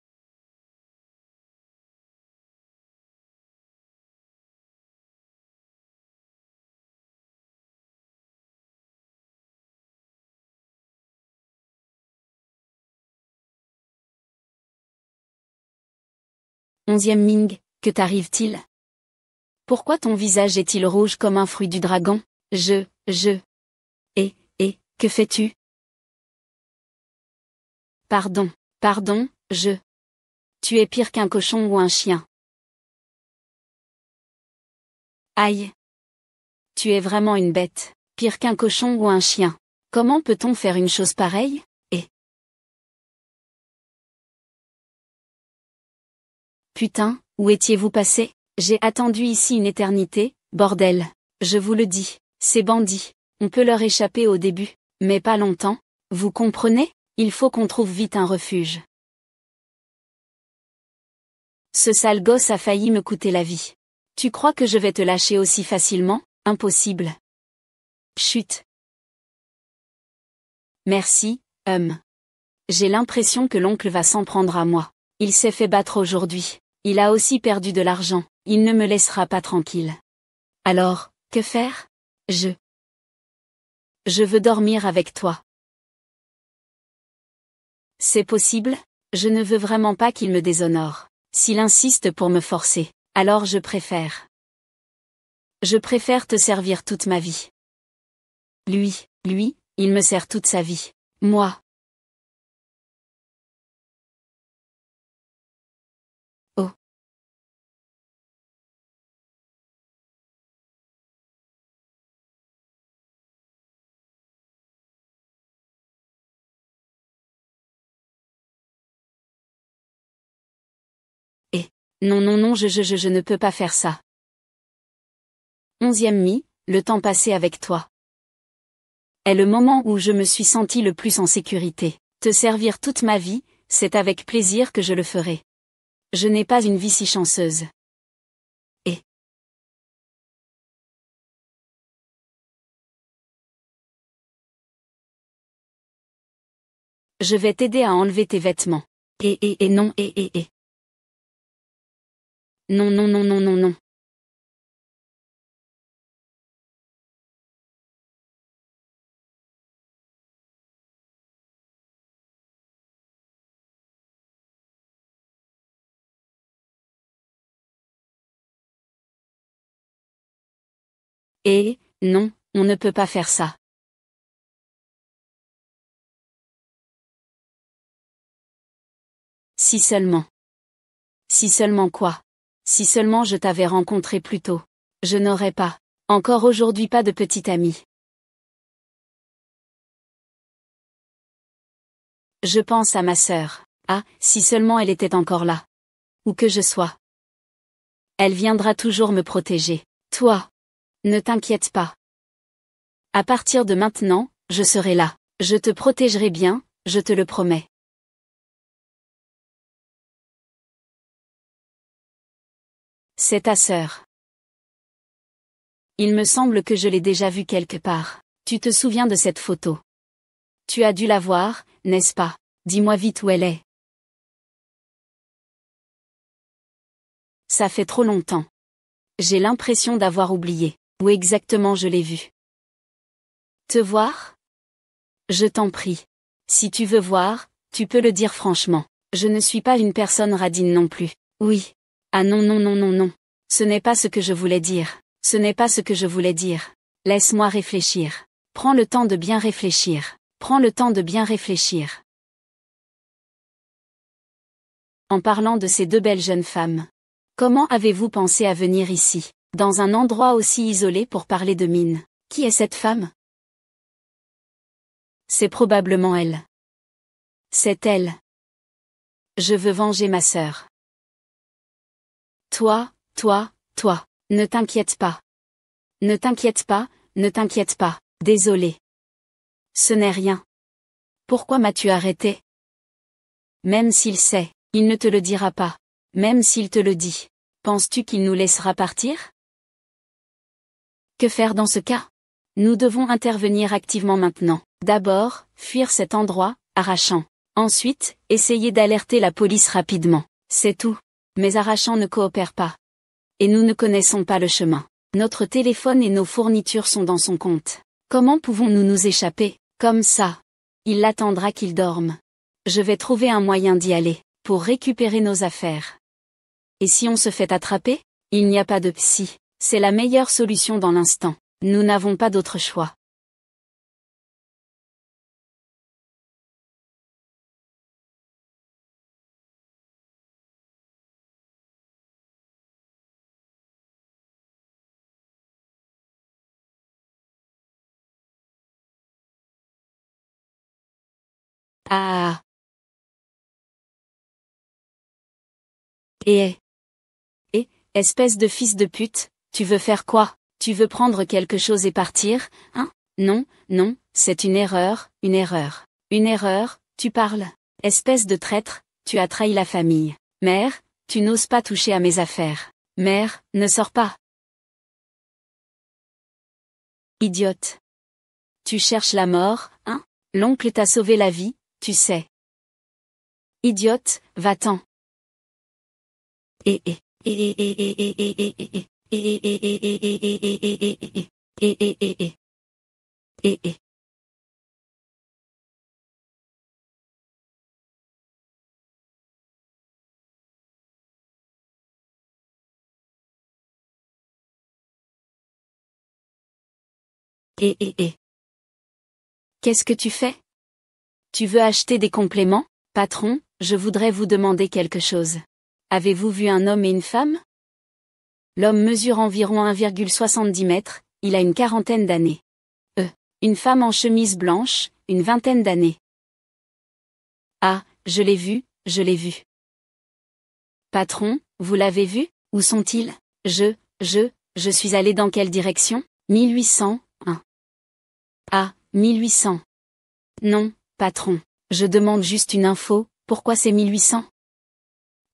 Onzième Ming, que t'arrive-t-il? Pourquoi ton visage est-il rouge comme un fruit du dragon? Que fais-tu? Pardon, Tu es pire qu'un cochon ou un chien. Aïe. Tu es vraiment une bête, pire qu'un cochon ou un chien. Comment peut-on faire une chose pareille? Putain, où étiez-vous passé? J'ai attendu ici une éternité, bordel. Je vous le dis, ces bandits, on peut leur échapper au début, mais pas longtemps, vous comprenez? Il faut qu'on trouve vite un refuge. Ce sale gosse a failli me coûter la vie. Tu crois que je vais te lâcher aussi facilement? Impossible. Chut. Merci, J'ai l'impression que l'oncle va s'en prendre à moi. Il s'est fait battre aujourd'hui. Il a aussi perdu de l'argent. Il ne me laissera pas tranquille. Alors, que faire? Je veux dormir avec toi. C'est possible? Je ne veux vraiment pas qu'il me déshonore. S'il insiste pour me forcer, alors je préfère. Je préfère te servir toute ma vie. Lui, il me sert toute sa vie. Moi. Oh. Et. Non, non, non, je ne peux pas faire ça. 11e mi, le temps passé avec toi. Est le moment où je me suis senti le plus en sécurité. Te servir toute ma vie, c'est avec plaisir que je le ferai. Je n'ai pas une vie si chanceuse. Et. Je vais t'aider à enlever tes vêtements. Et non, et. Non, non, non, non, non, non. Et, non, on ne peut pas faire ça. Si seulement. Si seulement quoi? Si seulement je t'avais rencontré plus tôt. Je n'aurais pas. Encore aujourd'hui pas de petite amie. Je pense à ma sœur. Ah, si seulement elle était encore là. Où que je sois. Elle viendra toujours me protéger. Toi. Ne t'inquiète pas. À partir de maintenant, je serai là. Je te protégerai bien, je te le promets. C'est ta sœur. Il me semble que je l'ai déjà vue quelque part. Tu te souviens de cette photo? Tu as dû la voir, n'est-ce pas? Dis-moi vite où elle est. Ça fait trop longtemps. J'ai l'impression d'avoir oublié. Où exactement je l'ai vue? Te voir? Je t'en prie. Si tu veux voir, tu peux le dire franchement. Je ne suis pas une personne radine non plus. Oui. Ah non non non non non. Ce n'est pas ce que je voulais dire. Ce n'est pas ce que je voulais dire. Laisse-moi réfléchir. Prends le temps de bien réfléchir. Prends le temps de bien réfléchir. En parlant de ces deux belles jeunes femmes. Comment avez-vous pensé à venir ici, dans un endroit aussi isolé pour parler de Mine? Qui est cette femme? C'est probablement elle. C'est elle. Je veux venger ma sœur. Toi, ne t'inquiète pas. Ne t'inquiète pas, ne t'inquiète pas, désolé. Ce n'est rien. Pourquoi m'as-tu arrêté? Même s'il sait, il ne te le dira pas. Même s'il te le dit, penses-tu qu'il nous laissera partir? Que faire dans ce cas? Nous devons intervenir activement maintenant. D'abord, fuir cet endroit, arrachant. Ensuite, essayer d'alerter la police rapidement. C'est tout. Mais arrachant ne coopère pas. Et nous ne connaissons pas le chemin. Notre téléphone et nos fournitures sont dans son compte. Comment pouvons-nous nous échapper? Comme ça. Il l'attendra qu'il dorme. Je vais trouver un moyen d'y aller, pour récupérer nos affaires. Et si on se fait attraper? Il n'y a pas de psy. C'est la meilleure solution dans l'instant. Nous n'avons pas d'autre choix. Ah. Et, espèce de fils de pute, tu veux faire quoi? Tu veux prendre quelque chose et partir, hein? Non, non, c'est une erreur, une erreur. Une erreur, tu parles. Espèce de traître, tu as trahi la famille. Mère, tu n'oses pas toucher à mes affaires. Mère, ne sors pas. Idiote. Tu cherches la mort, hein? L'oncle t'a sauvé la vie, tu sais. Idiote, va-t'en. Et. Qu'est-ce que tu fais? Tu veux acheter des compléments? Patron, je voudrais vous demander quelque chose. Avez-vous vu un homme et une femme? L'homme mesure environ 1,70 mètres, il a une quarantaine d'années. Une femme en chemise blanche, une vingtaine d'années. Ah, je l'ai vu, je l'ai vu. Patron, vous l'avez vu? Où sont-ils? Je suis allé dans quelle direction? 1800, Ah, 1800. Non, patron, je demande juste une info, pourquoi c'est 1800?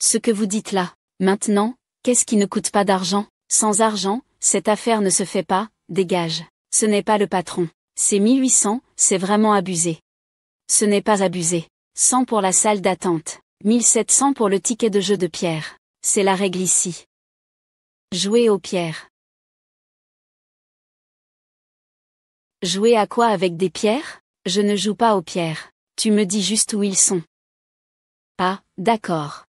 Ce que vous dites là, maintenant, qu'est-ce qui ne coûte pas d'argent? Sans argent, cette affaire ne se fait pas, dégage. Ce n'est pas le patron. C'est 1800, c'est vraiment abusé. Ce n'est pas abusé. 100 pour la salle d'attente. 1700 pour le ticket de jeu de pierre. C'est la règle ici. Jouer aux pierres. Jouer à quoi avec des pierres? Je ne joue pas aux pierres. Tu me dis juste où ils sont. Ah, d'accord.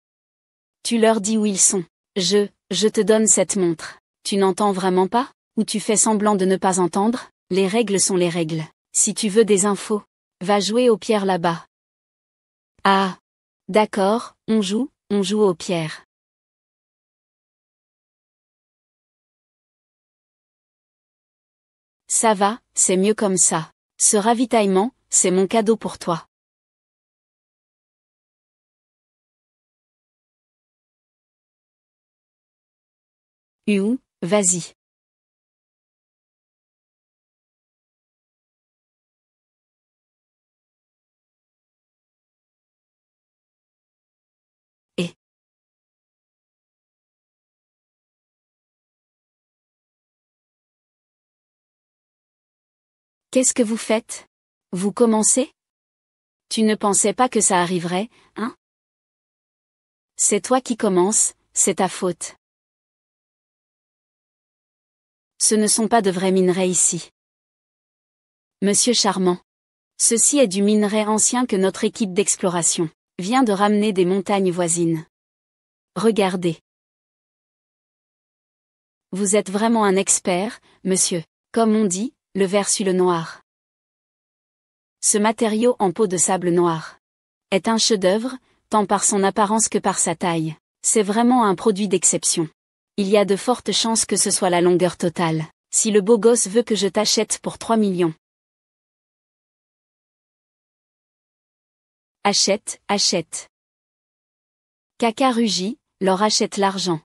Tu leur dis où ils sont. Je te donne cette montre. Tu n'entends vraiment pas? Ou tu fais semblant de ne pas entendre? Les règles sont les règles. Si tu veux des infos, va jouer aux pierres là-bas. Ah. D'accord, on joue aux pierres. Ça va, c'est mieux comme ça. Ce ravitaillement, c'est mon cadeau pour toi. Vas-y. Qu'est-ce que vous faites? Vous commencez? Tu ne pensais pas que ça arriverait, hein? C'est toi qui commences, c'est ta faute. Ce ne sont pas de vrais minerais ici. Monsieur Charmant. Ceci est du minerai ancien que notre équipe d'exploration vient de ramener des montagnes voisines. Regardez. Vous êtes vraiment un expert, monsieur. Comme on dit, le vert sur le noir. Ce matériau en peau de sable noir est un chef-d'œuvre, tant par son apparence que par sa taille. C'est vraiment un produit d'exception. Il y a de fortes chances que ce soit la longueur totale, si le beau gosse veut que je t'achète pour 3 millions. Achète. Caca rugit, leur achète l'argent.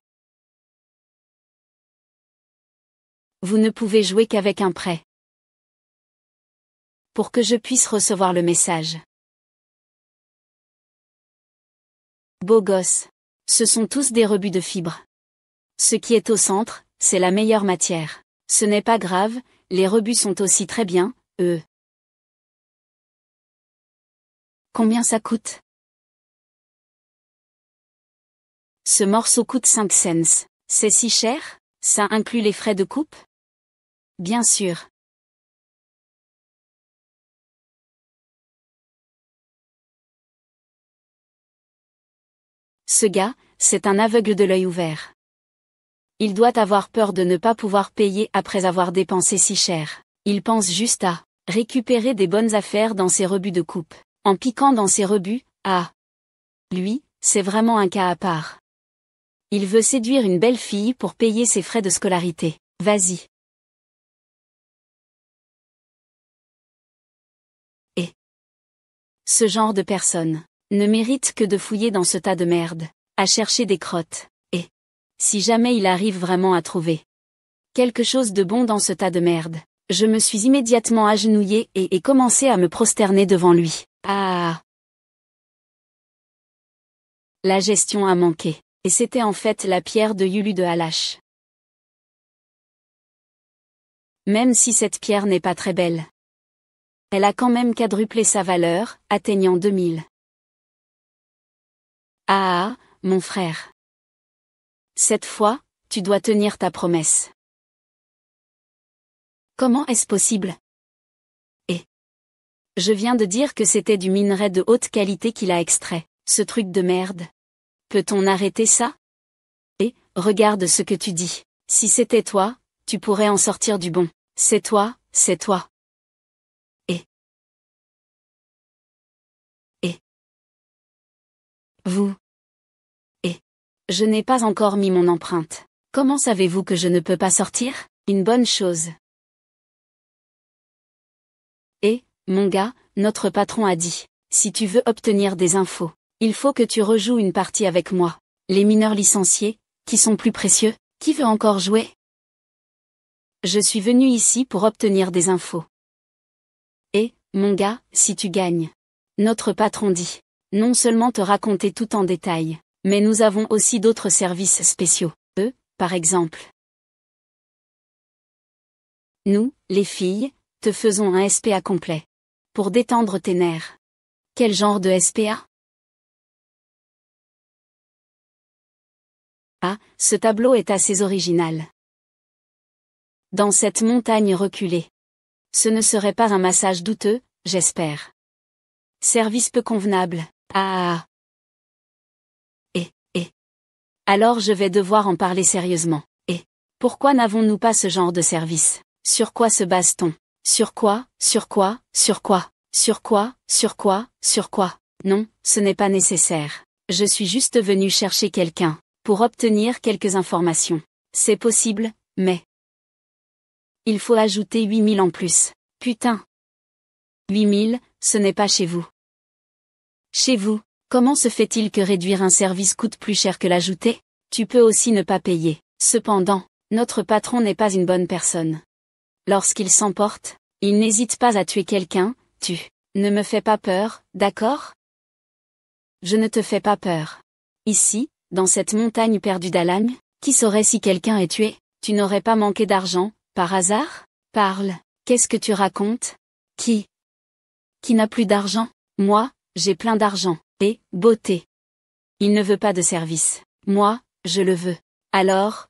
Vous ne pouvez jouer qu'avec un prêt. Pour que je puisse recevoir le message. Beau gosse. Ce sont tous des rebuts de fibres. Ce qui est au centre, c'est la meilleure matière. Ce n'est pas grave, les rebuts sont aussi très bien, Combien ça coûte? Ce morceau coûte 5 cents. C'est si cher? Ça inclut les frais de coupe? Bien sûr. Ce gars, c'est un aveugle de l'œil ouvert. Il doit avoir peur de ne pas pouvoir payer après avoir dépensé si cher. Il pense juste à récupérer des bonnes affaires dans ses rebuts de coupe. En piquant dans ses rebuts, lui, c'est vraiment un cas à part. Il veut séduire une belle fille pour payer ses frais de scolarité. Vas-y. Ce genre de personne ne mérite que de fouiller dans ce tas de merde, à chercher des crottes. Et si jamais il arrive vraiment à trouver quelque chose de bon dans ce tas de merde, je me suis immédiatement agenouillé et commencé à me prosterner devant lui. La gestion a manqué. Et c'était en fait la pierre de Yulu de Halash. Même si cette pierre n'est pas très belle, elle a quand même quadruplé sa valeur, atteignant 2000. Mon frère. Cette fois, tu dois tenir ta promesse. Comment est-ce possible? Je viens de dire que c'était du minerai de haute qualité qu'il a extrait, ce truc de merde. Peut-on arrêter ça? Regarde ce que tu dis. Si c'était toi, tu pourrais en sortir du bon. C'est toi, c'est toi. Et vous. Et je n'ai pas encore mis mon empreinte. Comment savez-vous que je ne peux pas sortir? Une bonne chose. Et, mon gars, notre patron a dit, si tu veux obtenir des infos, il faut que tu rejoues une partie avec moi. Les mineurs licenciés, qui sont plus précieux, qui veut encore jouer? Je suis venu ici pour obtenir des infos. Et, mon gars, si tu gagnes. Notre patron dit, non seulement te raconter tout en détail, mais nous avons aussi d'autres services spéciaux. Par exemple. Nous, les filles, te faisons un SPA complet. Pour détendre tes nerfs. Quel genre de SPA? Ah, ce tableau est assez original. Dans cette montagne reculée. Ce ne serait pas un massage douteux, j'espère. Service peu convenable. Ah. Alors je vais devoir en parler sérieusement. Et pourquoi n'avons-nous pas ce genre de service? Sur quoi se base-t-on? Sur quoi? Non, ce n'est pas nécessaire. Je suis juste venu chercher quelqu'un, pour obtenir quelques informations. C'est possible, mais il faut ajouter 8000 en plus. Putain. 8000, ce n'est pas chez vous. Chez vous, comment se fait-il que réduire un service coûte plus cher que l'ajouter? Tu peux aussi ne pas payer. Cependant, notre patron n'est pas une bonne personne. Lorsqu'il s'emporte, il n'hésite pas à tuer quelqu'un. Tu ne me fais pas peur, d'accord? Je ne te fais pas peur. Ici, dans cette montagne perdue d'Alan, qui saurait si quelqu'un est tué? Tu n'aurais pas manqué d'argent, par hasard? Parle, qu'est-ce que tu racontes? Qui n'a plus d'argent? Moi, j'ai plein d'argent. Et, beauté. Il ne veut pas de service. Moi, je le veux. Alors,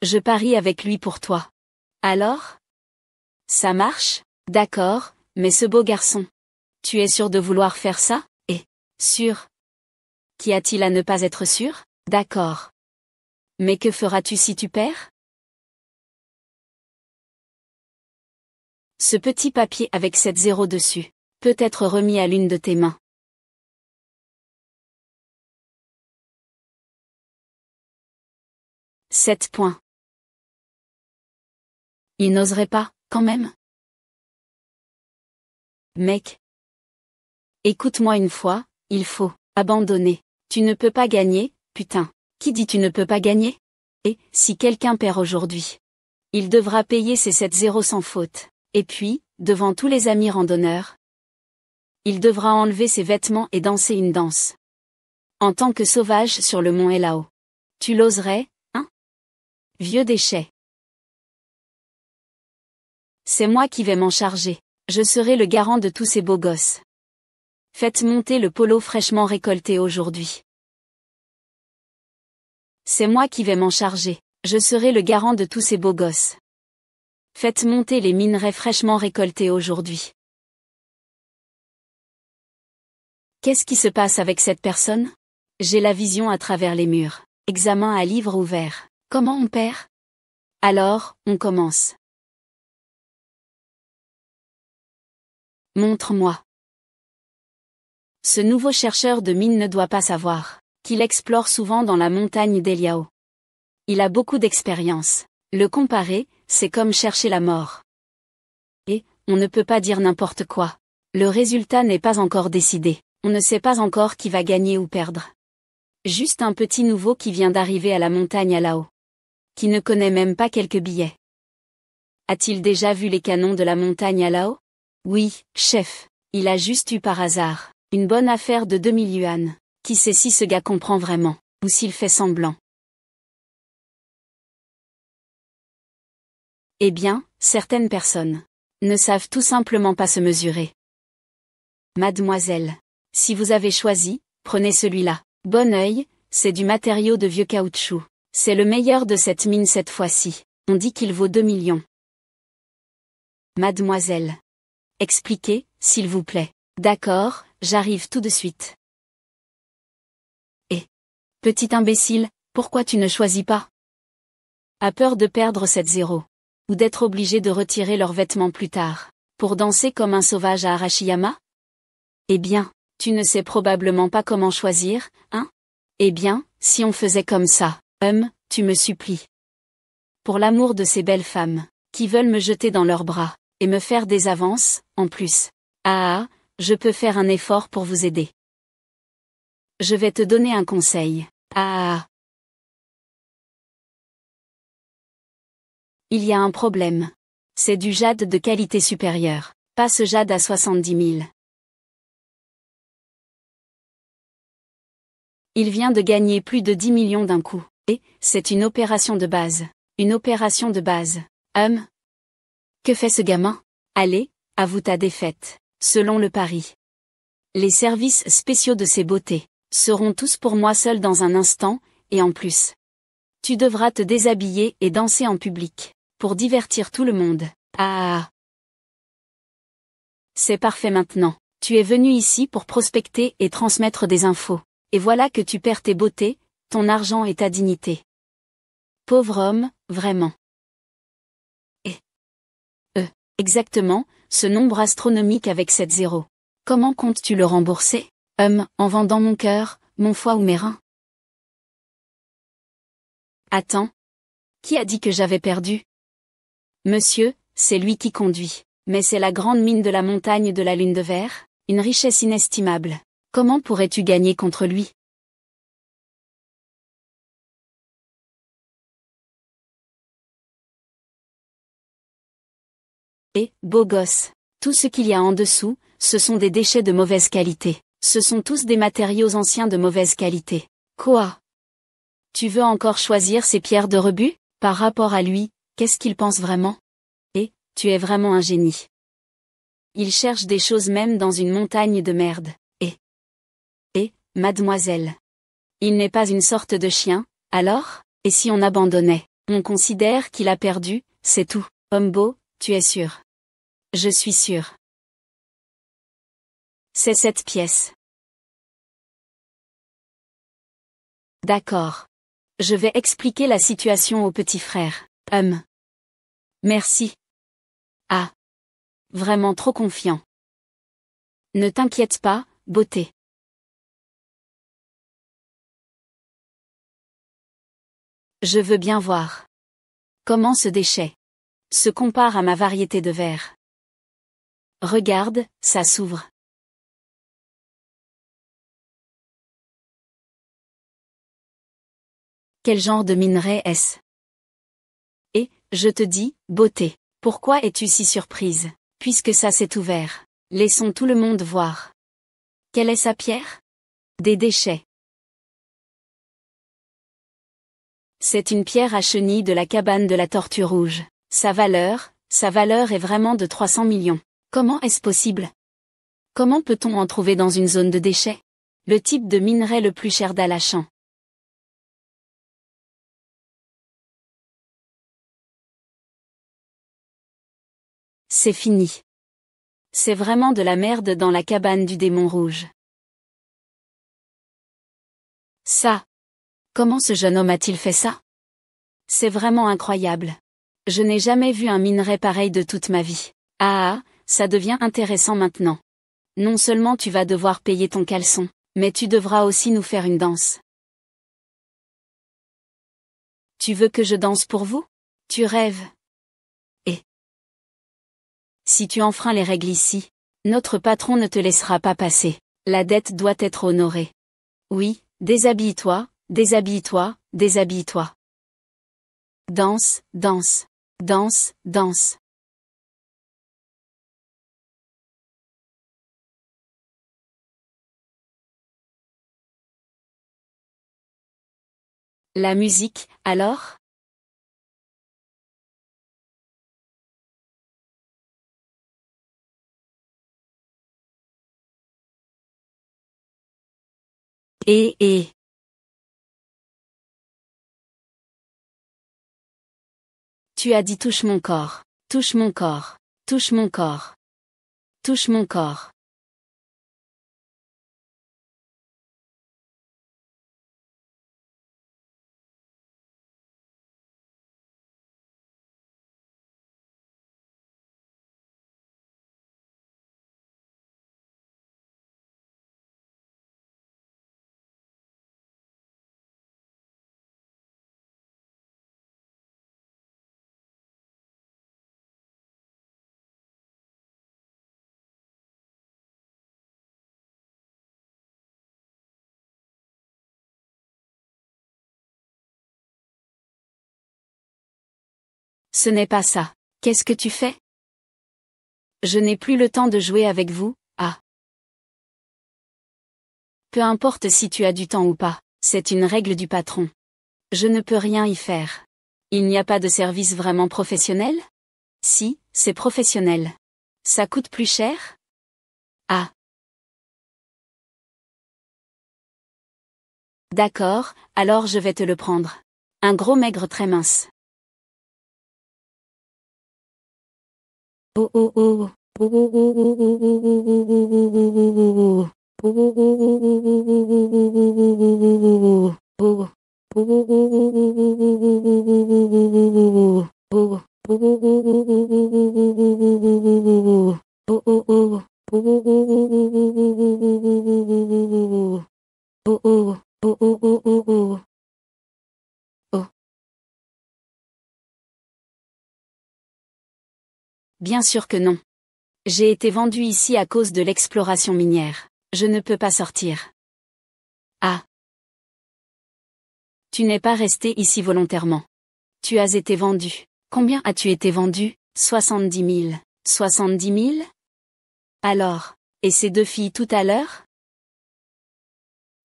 je parie avec lui pour toi. Alors? Ça marche? D'accord, mais ce beau garçon. Tu es sûr de vouloir faire ça? Et, sûr. Qu'y a-t-il à ne pas être sûr? D'accord. Mais que feras-tu si tu perds? Ce petit papier avec 7 zéros dessus peut être remis à l'une de tes mains. « 7 points. Il n'oserait pas, quand même? Mec. Écoute-moi une fois, il faut abandonner. Tu ne peux pas gagner, putain. Qui dit tu ne peux pas gagner? Et, si quelqu'un perd aujourd'hui, il devra payer ses 7 zéros sans faute. Et puis, devant tous les amis randonneurs, il devra enlever ses vêtements et danser une danse. En tant que sauvage sur le mont Elao. Tu l'oserais, hein? Vieux déchet. C'est moi qui vais m'en charger. Je serai le garant de tous ces beaux gosses. Faites monter le polo fraîchement récolté aujourd'hui. C'est moi qui vais m'en charger. Je serai le garant de tous ces beaux gosses. Faites monter les minerais fraîchement récoltés aujourd'hui. Qu'est-ce qui se passe avec cette personne? J'ai la vision à travers les murs. Examen à livre ouvert. Comment on perd? Alors, on commence. Montre-moi. Ce nouveau chercheur de mines ne doit pas savoir qu'il explore souvent dans la montagne d'Eliao. Il a beaucoup d'expérience. Le comparer, c'est comme chercher la mort. Et, on ne peut pas dire n'importe quoi. Le résultat n'est pas encore décidé. On ne sait pas encore qui va gagner ou perdre. Juste un petit nouveau qui vient d'arriver à la montagne à Lao. Qui ne connaît même pas quelques billets. A-t-il déjà vu les canons de la montagne à Lao? Oui, chef. Il a juste eu par hasard une bonne affaire de 2000 yuan. Qui sait si ce gars comprend vraiment, ou s'il fait semblant. Eh bien, certaines personnes ne savent tout simplement pas se mesurer. Mademoiselle, si vous avez choisi, prenez celui-là. Bon œil, c'est du matériau de vieux caoutchouc. C'est le meilleur de cette mine cette fois-ci. On dit qu'il vaut 2 millions. Mademoiselle. Expliquez, s'il vous plaît. D'accord, j'arrive tout de suite. Et, petit imbécile, pourquoi tu ne choisis pas? A peur de perdre 7 zéros. ou d'être obligés de retirer leurs vêtements plus tard, pour danser comme un sauvage à Arashiyama? Eh bien, tu ne sais probablement pas comment choisir, hein? Eh bien, si on faisait comme ça, tu me supplies. Pour l'amour de ces belles femmes, qui veulent me jeter dans leurs bras, et me faire des avances, en plus. Ah, je peux faire un effort pour vous aider. Je vais te donner un conseil. Ah. Il y a un problème. C'est du jade de qualité supérieure, pas ce jade à 70 000. Il vient de gagner plus de 10 millions d'un coup, et c'est une opération de base. Une opération de base. Que fait ce gamin? Allez, avoue ta défaite, selon le pari. Les services spéciaux de ces beautés seront tous pour moi seul dans un instant, et en plus. Tu devras te déshabiller et danser en public, pour divertir tout le monde. Ah. C'est parfait maintenant. Tu es venu ici pour prospecter et transmettre des infos. Et voilà que tu perds tes beautés, ton argent et ta dignité. Pauvre homme, vraiment. Exactement, ce nombre astronomique avec 7 zéros. Comment comptes-tu le rembourser? En vendant mon cœur, mon foie ou mes reins? Attends. Qui a dit que j'avais perdu? Monsieur, c'est lui qui conduit. Mais c'est la grande mine de la montagne de la lune de verre, une richesse inestimable. Comment pourrais-tu gagner contre lui? Beau gosse. Tout ce qu'il y a en dessous, ce sont des déchets de mauvaise qualité. Ce sont tous des matériaux anciens de mauvaise qualité. Quoi? Tu veux encore choisir ces pierres de rebut? Par rapport à lui, qu'est-ce qu'il pense vraiment? Tu es vraiment un génie. Il cherche des choses même dans une montagne de merde. Mademoiselle. Il n'est pas une sorte de chien, alors? Et si on abandonnait? On considère qu'il a perdu, c'est tout. Homme beau, tu es sûr? Je suis sûr. C'est cette pièce. D'accord. Je vais expliquer la situation au petit frère. Merci. Ah. Vraiment trop confiant. Ne t'inquiète pas, beauté. Je veux bien voir. Comment ce déchet se compare à ma variété de verre. Regarde, ça s'ouvre. Quel genre de minerai est-ce? Et, je te dis, beauté, pourquoi es-tu si surprise? Puisque ça s'est ouvert. Laissons tout le monde voir. Quelle est sa pierre? Des déchets. C'est une pierre à chenilles de la cabane de la Tortue Rouge. Sa valeur est vraiment de 300 millions. Comment est-ce possible? Comment peut-on en trouver dans une zone de déchets? Le type de minerai le plus cher d'Alachan. C'est fini. C'est vraiment de la merde dans la cabane du démon rouge. Ça. Comment ce jeune homme a-t-il fait ça? C'est vraiment incroyable. Je n'ai jamais vu un minerai pareil de toute ma vie. Ah, ça devient intéressant maintenant. Non seulement tu vas devoir payer ton caleçon, mais tu devras aussi nous faire une danse. Tu veux que je danse pour vous? Tu rêves. Et si tu enfreins les règles ici, notre patron ne te laissera pas passer. La dette doit être honorée. Oui, déshabille-toi, déshabille-toi, déshabille-toi. Danse, danse, danse, danse. La musique, alors? Et. Tu as dit touche mon corps, touche mon corps, touche mon corps, touche mon corps. Ce n'est pas ça. Qu'est-ce que tu fais? Je n'ai plus le temps de jouer avec vous, ah. Peu importe si tu as du temps ou pas, c'est une règle du patron. Je ne peux rien y faire. Il n'y a pas de service vraiment professionnel? Si, c'est professionnel. Ça coûte plus cher? Ah. D'accord, alors je vais te le prendre. Un gros maigre très mince. Oh oh oh. Oh oh oh oh oh oh oh oh. Bien sûr que non. J'ai été vendu ici à cause de l'exploration minière. Je ne peux pas sortir. Ah. Tu n'es pas resté ici volontairement. Tu as été vendu. Combien as-tu été vendu? 70 000. 70 000? Alors, et ces deux filles tout à l'heure?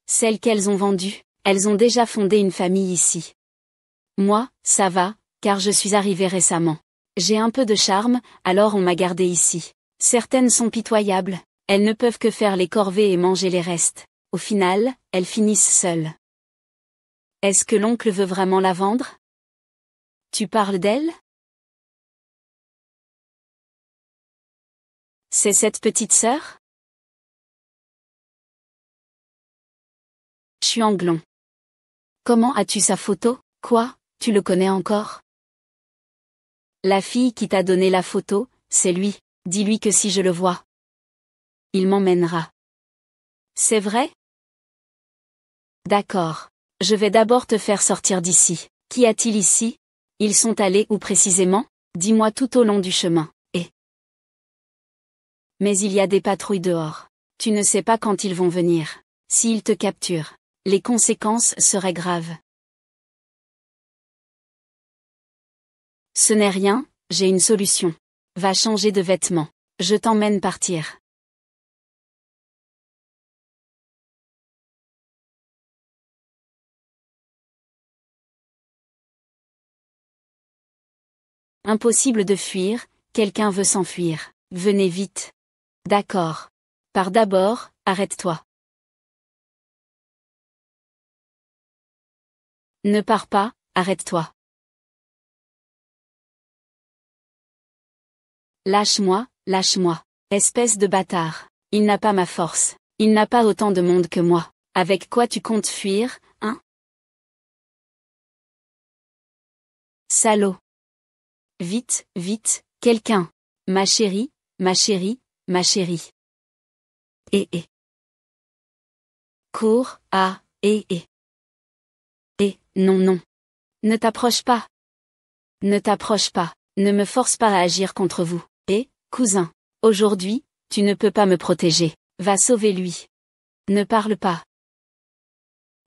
Celles qu'elles ont vendues, elles ont déjà fondé une famille ici. Moi, ça va, car je suis arrivée récemment. J'ai un peu de charme, alors on m'a gardée ici. Certaines sont pitoyables, elles ne peuvent que faire les corvées et manger les restes. Au final, elles finissent seules. Est-ce que l'oncle veut vraiment la vendre? Tu parles d'elle? C'est cette petite sœur? Chuanglon. Comment as-tu sa photo? Quoi, tu le connais encore? La fille qui t'a donné la photo, c'est lui. Dis-lui que si je le vois, il m'emmènera. C'est vrai? D'accord. Je vais d'abord te faire sortir d'ici. Qu'y a-t-il ici? Ils sont allés où précisément? Dis-moi tout au long du chemin. Mais il y a des patrouilles dehors. Tu ne sais pas quand ils vont venir. S'ils te capturent, les conséquences seraient graves. Ce n'est rien, j'ai une solution. Va changer de vêtements. Je t'emmène partir. Impossible de fuir, quelqu'un veut s'enfuir. Venez vite. D'accord. Pars d'abord, arrête-toi. Ne pars pas, arrête-toi. Lâche-moi, lâche-moi. Espèce de bâtard. Il n'a pas ma force. Il n'a pas autant de monde que moi. Avec quoi tu comptes fuir, hein? Salaud. Vite, vite, quelqu'un. Ma chérie, ma chérie, ma chérie. Et. Cours, ah, et. Non, non. Ne t'approche pas. Ne t'approche pas. Ne me force pas à agir contre vous. Cousin. Aujourd'hui, tu ne peux pas me protéger. Va sauver lui. Ne parle pas.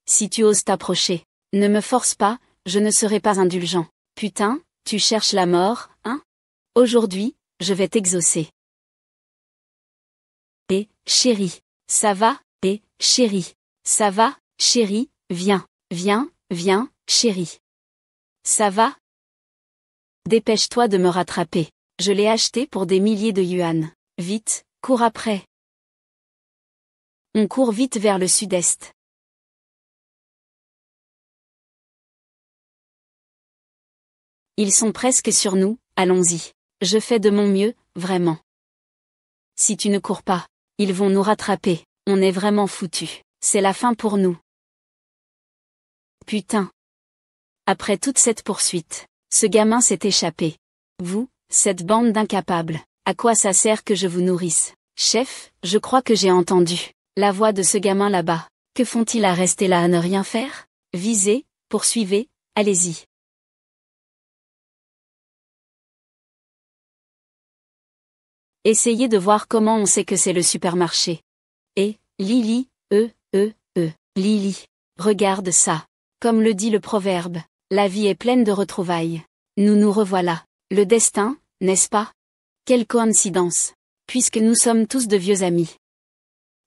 Si tu oses t'approcher, ne me force pas, je ne serai pas indulgent. Putain, tu cherches la mort, hein? Aujourd'hui, je vais t'exaucer. Chérie. Ça va? Chérie. Ça va, chérie, viens, chérie. Ça va? Dépêche-toi de me rattraper. Je l'ai acheté pour des milliers de yuan. Vite, cours après. On court vite vers le sud-est. Ils sont presque sur nous, allons-y. Je fais de mon mieux, vraiment. Si tu ne cours pas, ils vont nous rattraper, on est vraiment foutus. C'est la fin pour nous. Putain. Après toute cette poursuite, ce gamin s'est échappé. Vous, cette bande d'incapables, à quoi ça sert que je vous nourrisse? Chef, je crois que j'ai entendu la voix de ce gamin là-bas. Que font-ils à rester là à ne rien faire? Visez, poursuivez, allez-y. Essayez de voir comment on sait que c'est le supermarché. Lily, Lily. Regarde ça. Comme le dit le proverbe, la vie est pleine de retrouvailles. Nous nous revoilà. Le destin, n'est-ce pas? Quelle coïncidence. Puisque nous sommes tous de vieux amis.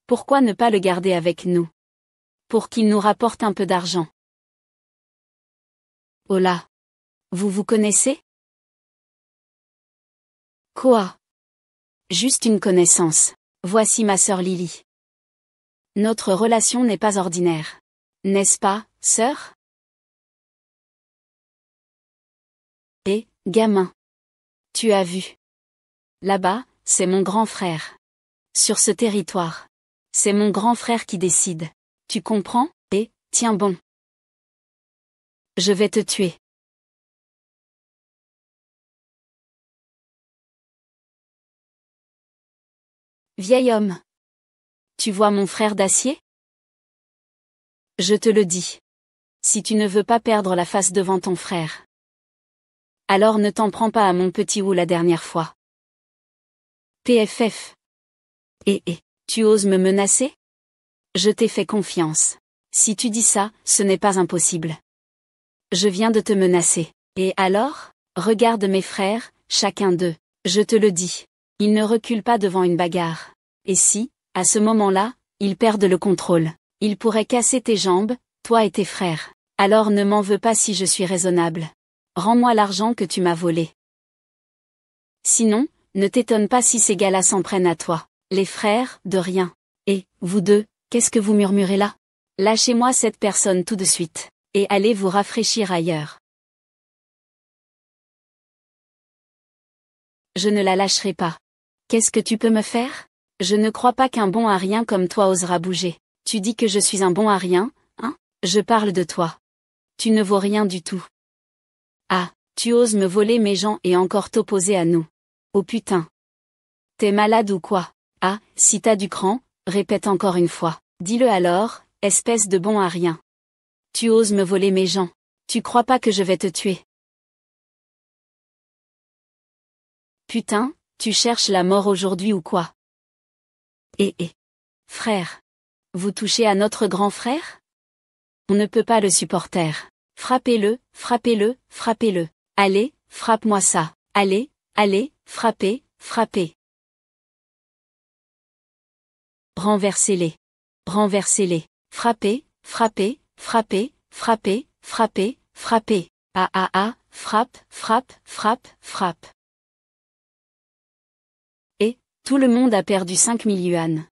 Pourquoi ne pas le garder avec nous? Pour qu'il nous rapporte un peu d'argent. Oh là! Vous vous connaissez? Quoi? Juste une connaissance. Voici ma sœur Lily. Notre relation n'est pas ordinaire. N'est-ce pas, sœur? Et, gamin. Tu as vu. Là-bas, c'est mon grand frère. Sur ce territoire. C'est mon grand frère qui décide. Tu comprends? Et, tiens bon. Je vais te tuer. Vieil homme. Tu vois mon frère d'acier? Je te le dis. Si tu ne veux pas perdre la face devant ton frère. Alors ne t'en prends pas à mon petit ou la dernière fois. PFF. Tu oses me menacer? Je t'ai fait confiance. Si tu dis ça, ce n'est pas impossible. Je viens de te menacer. Et alors? Regarde mes frères, chacun d'eux. Je te le dis. Ils ne reculent pas devant une bagarre. Et si, à ce moment-là, ils perdent le contrôle, ils pourraient casser tes jambes, toi et tes frères. Alors ne m'en veux pas si je suis raisonnable. Rends-moi l'argent que tu m'as volé. Sinon, ne t'étonne pas si ces gars-là s'en prennent à toi. Les frères, de rien. Et, vous deux, qu'est-ce que vous murmurez là? Lâchez-moi cette personne tout de suite. Et allez vous rafraîchir ailleurs. Je ne la lâcherai pas. Qu'est-ce que tu peux me faire? Je ne crois pas qu'un bon à rien comme toi osera bouger. Tu dis que je suis un bon à rien, hein? Je parle de toi. Tu ne vaux rien du tout. Ah, tu oses me voler mes gens et encore t'opposer à nous. Oh putain. T'es malade ou quoi? Ah, si t'as du cran, répète encore une fois. Dis-le alors, espèce de bon à rien. Tu oses me voler mes gens. Tu crois pas que je vais te tuer? Putain, tu cherches la mort aujourd'hui ou quoi? Frère. Vous touchez à notre grand frère? On ne peut pas le supporter. Frappez-le, frappez-le, frappez-le. Allez, frappe-moi ça. Allez, allez, frappez, frappez. Renversez-les. Renversez-les. Frappez, frappez, frappez, frappez, frappez, frappez. Ah ah ah, frappe, frappe, frappe, frappe. Et, tout le monde a perdu 5000 yuan.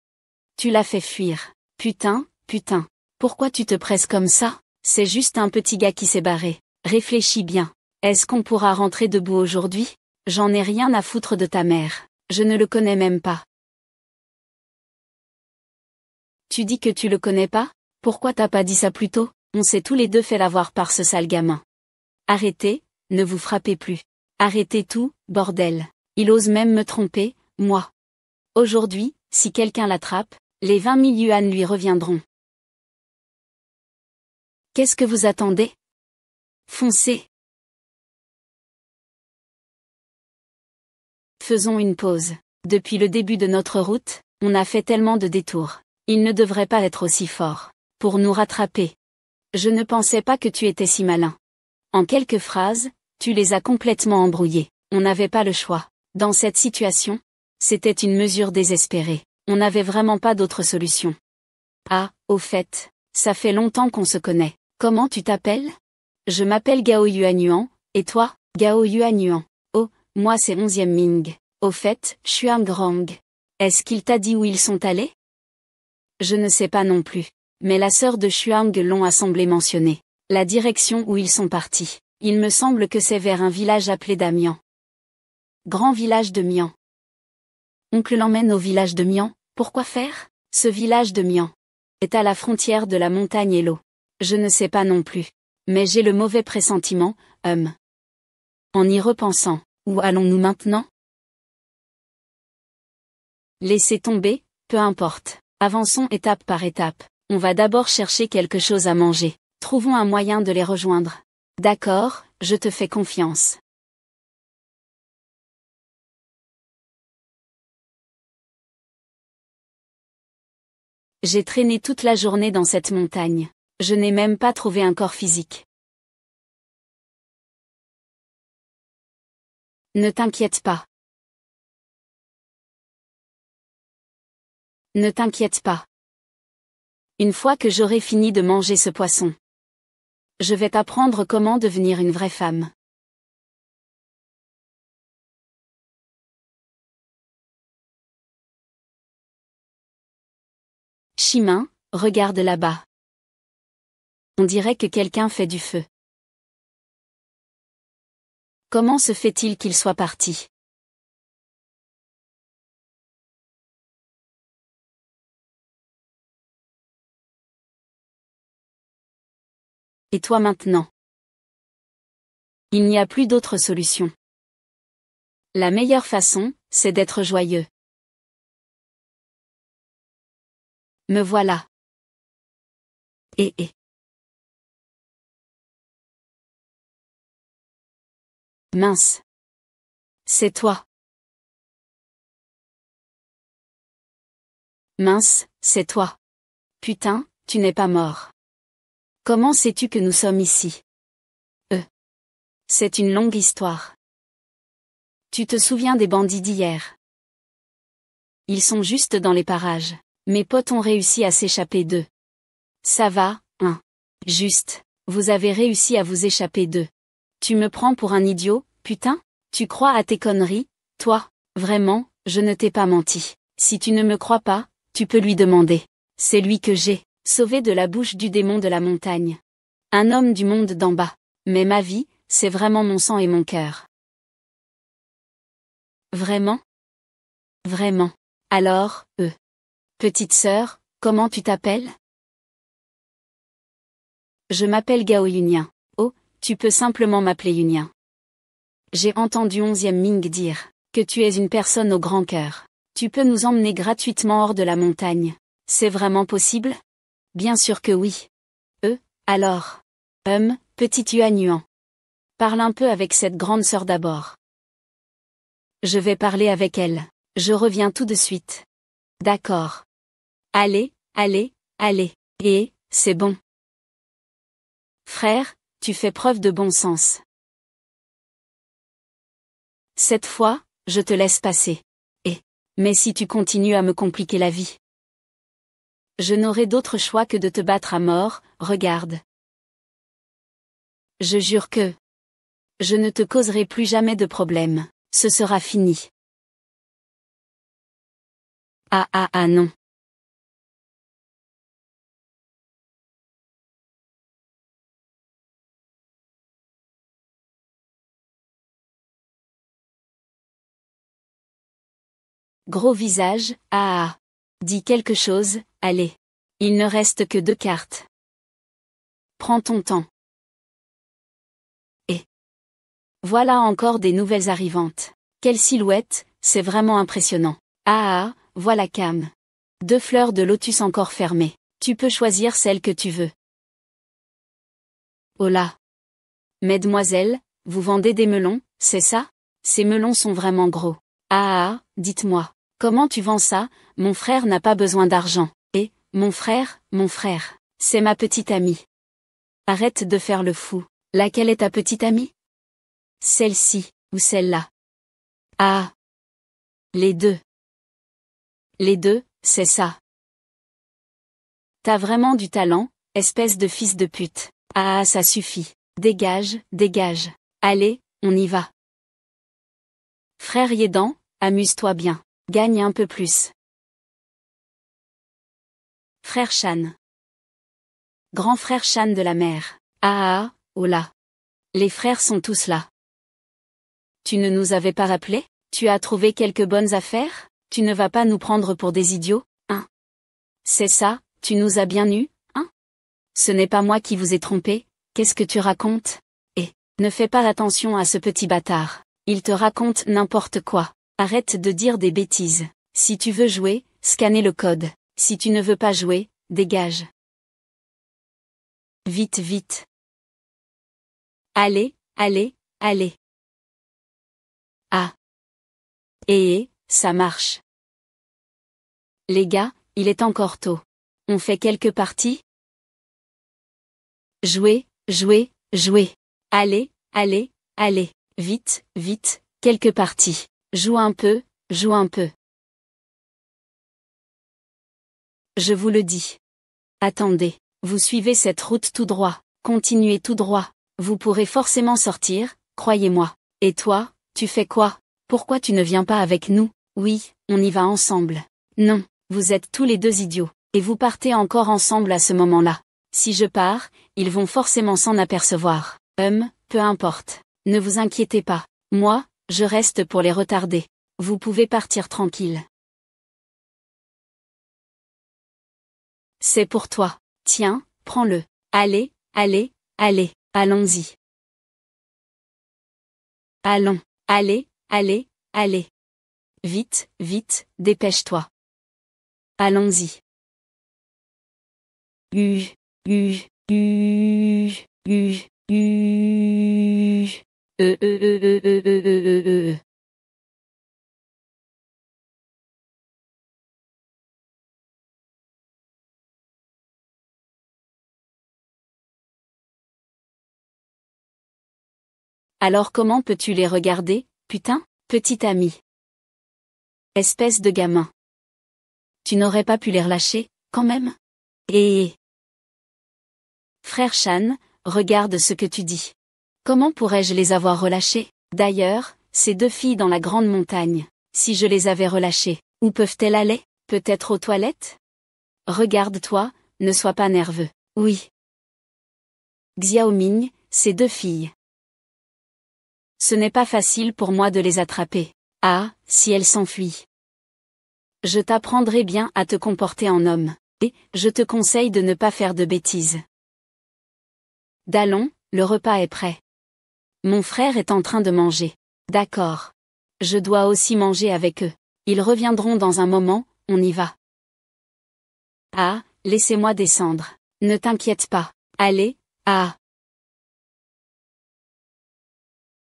Tu l'as fait fuir. Putain, putain. Pourquoi tu te presses comme ça? C'est juste un petit gars qui s'est barré. Réfléchis bien. Est-ce qu'on pourra rentrer debout aujourd'hui? J'en ai rien à foutre de ta mère. Je ne le connais même pas. Tu dis que tu le connais pas? Pourquoi t'as pas dit ça plus tôt? On s'est tous les deux fait l'avoir par ce sale gamin. Arrêtez, ne vous frappez plus. Arrêtez tout, bordel. Il ose même me tromper, moi. Aujourd'hui, si quelqu'un l'attrape, les 20 000 yuan lui reviendront. Qu'est-ce que vous attendez? Foncez. Faisons une pause. Depuis le début de notre route, on a fait tellement de détours. Il ne devrait pas être aussi fort. Pour nous rattraper. Je ne pensais pas que tu étais si malin. En quelques phrases, tu les as complètement embrouillés. On n'avait pas le choix. Dans cette situation, c'était une mesure désespérée. On n'avait vraiment pas d'autre solution. Ah, au fait, ça fait longtemps qu'on se connaît. Comment tu t'appelles? Je m'appelle Gao Yuanyuan, et toi? Gao Yuanyuan. Oh, moi c'est 11e Ming. Au fait, Xuangrang. Est-ce qu'il t'a dit où ils sont allés? Je ne sais pas non plus. Mais la sœur de Xuang Long a semblé mentionner la direction où ils sont partis. Il me semble que c'est vers un village appelé Damian. Grand village de Mian. Oncle l'emmène au village de Mian, pourquoi faire? Ce village de Mian est à la frontière de la montagne et l'eau. Je ne sais pas non plus. Mais j'ai le mauvais pressentiment, En y repensant, où allons-nous maintenant? Laissez tomber, peu importe. Avançons étape par étape. On va d'abord chercher quelque chose à manger. Trouvons un moyen de les rejoindre. D'accord, je te fais confiance. J'ai traîné toute la journée dans cette montagne. Je n'ai même pas trouvé un corps physique. Ne t'inquiète pas. Ne t'inquiète pas. Une fois que j'aurai fini de manger ce poisson, je vais t'apprendre comment devenir une vraie femme. Shimin, regarde là-bas. On dirait que quelqu'un fait du feu. Comment se fait-il qu'il soit parti? Et toi maintenant? Il n'y a plus d'autre solution. La meilleure façon, c'est d'être joyeux. Me voilà. Et. Mince. C'est toi. Mince, c'est toi. Putain, tu n'es pas mort. Comment sais-tu que nous sommes ici? C'est une longue histoire. Tu te souviens des bandits d'hier? Ils sont juste dans les parages. Mes potes ont réussi à s'échapper d'eux. Ça va, hein? Juste, vous avez réussi à vous échapper d'eux. Tu me prends pour un idiot, putain? Tu crois à tes conneries, toi? Vraiment, je ne t'ai pas menti. Si tu ne me crois pas, tu peux lui demander. C'est lui que j'ai sauvé de la bouche du démon de la montagne. Un homme du monde d'en bas. Mais ma vie, c'est vraiment mon sang et mon cœur. Vraiment? Vraiment. Alors, petite sœur, comment tu t'appelles? Je m'appelle Gao Yunyan. Oh, tu peux simplement m'appeler Yunyan. J'ai entendu 11e Ming dire que tu es une personne au grand cœur. Tu peux nous emmener gratuitement hors de la montagne. C'est vraiment possible? Bien sûr que oui. Alors. Petite Yuan. Parle un peu avec cette grande sœur d'abord. Je vais parler avec elle. Je reviens tout de suite. D'accord. Allez, allez, allez. Et, c'est bon. Frère, tu fais preuve de bon sens. Cette fois, je te laisse passer. Mais si tu continues à me compliquer la vie, je n'aurai d'autre choix que de te battre à mort, regarde. Je jure que je ne te causerai plus jamais de problème, ce sera fini. Ah non. Gros visage, Dis quelque chose, allez. Il ne reste que 2 cartes. Prends ton temps. Et voilà encore des nouvelles arrivantes. Quelle silhouette, c'est vraiment impressionnant. Voilà Cam. 2 fleurs de lotus encore fermées. Tu peux choisir celle que tu veux. Oh là. Mesdemoiselles, vous vendez des melons, c'est ça? Ces melons sont vraiment gros. Dites-moi. Comment tu vends ça? Mon frère n'a pas besoin d'argent. Et, mon frère, c'est ma petite amie. Arrête de faire le fou. Laquelle est ta petite amie? Celle-ci, ou celle-là? Les deux. Les deux, c'est ça. T'as vraiment du talent, espèce de fils de pute. Ça suffit. Dégage, dégage. Allez, on y va. Frère Yédan, amuse-toi bien. Gagne un peu plus. Frère Shan. Grand frère Shan de la mer. Oh là. Les frères sont tous là. Tu ne nous avais pas rappelé? Tu as trouvé quelques bonnes affaires? Tu ne vas pas nous prendre pour des idiots, hein? C'est ça, tu nous as bien eus, hein? Ce n'est pas moi qui vous ai trompé, qu'est-ce que tu racontes? Ne fais pas attention à ce petit bâtard. Il te raconte n'importe quoi. Arrête de dire des bêtises. Si tu veux jouer, scannez le code. Si tu ne veux pas jouer, dégage. Vite, vite. Allez, allez, allez. Ça marche. Les gars, il est encore tôt. On fait quelques parties? Jouez, jouez, jouez. Allez, allez, allez. Vite, vite, Quelques parties. Joue un peu, joue un peu. Je vous le dis. Attendez, vous suivez cette route tout droit, continuez tout droit, vous pourrez forcément sortir, croyez-moi. Et toi, tu fais quoi? Pourquoi tu ne viens pas avec nous? Oui, on y va ensemble. Non, vous êtes tous les deux idiots, et vous partez encore ensemble à ce moment-là. Si je pars, ils vont forcément s'en apercevoir. Peu importe. Ne vous inquiétez pas. Moi, je reste pour les retarder. Vous pouvez partir tranquille. C'est pour toi. Tiens, prends-le. Allez, allez, allez, allons-y. Allons, allez, allez, allez. Vite, vite, dépêche-toi. Allons-y. U, U, U, U, U. Alors comment peux-tu les regarder, putain, petit ami? Espèce de gamin. Tu n'aurais pas pu les relâcher, quand même? Et... Frère Shan, regarde ce que tu dis. Comment pourrais-je les avoir relâchées? D'ailleurs, ces deux filles dans la grande montagne, si je les avais relâchées, où peuvent-elles aller? Peut-être aux toilettes? Regarde-toi, ne sois pas nerveux. Oui. Xiaoming, ces deux filles. Ce n'est pas facile pour moi de les attraper. Ah, si elles s'enfuient. Je t'apprendrai bien à te comporter en homme, et je te conseille de ne pas faire de bêtises. Dallons, le repas est prêt. Mon frère est en train de manger. D'accord. Je dois aussi manger avec eux. Ils reviendront dans un moment, on y va. Ah, laissez-moi descendre. Ne t'inquiète pas. Allez, ah.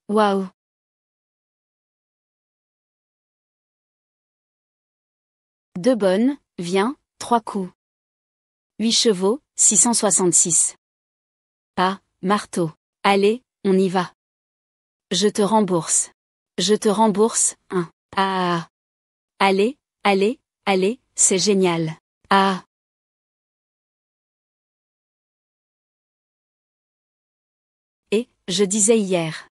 Waouh. Deux bonnes, viens, 3 coups. 8 chevaux, 666. Ah, marteau. Allez, on y va. Je te rembourse. Je te rembourse, hein. Ah. Allez, allez, allez, c'est génial. Ah. Et, je disais hier.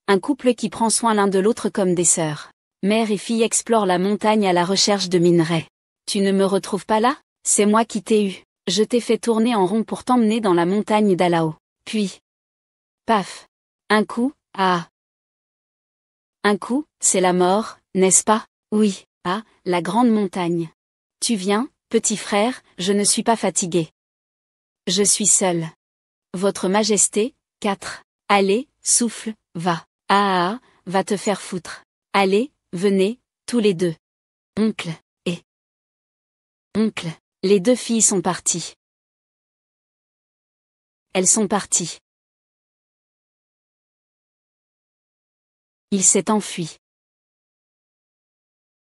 Un couple qui prend soin l'un de l'autre comme des sœurs. Mère et fille explorent la montagne à la recherche de minerais. Tu ne me retrouves pas là? C'est moi qui t'ai eu. Je t'ai fait tourner en rond pour t'emmener dans la montagne d'Alao. Puis... Paf. Un coup, ah. Un coup, c'est la mort, n'est-ce pas? Oui, ah, la grande montagne. Tu viens, petit frère, je ne suis pas fatigué. Je suis seul. Votre Majesté, 4. Allez, souffle, va. Ah, va te faire foutre. Allez, venez, tous les deux. Oncle, et... Oncle, les deux filles sont parties. Elles sont parties. Il s'est enfui.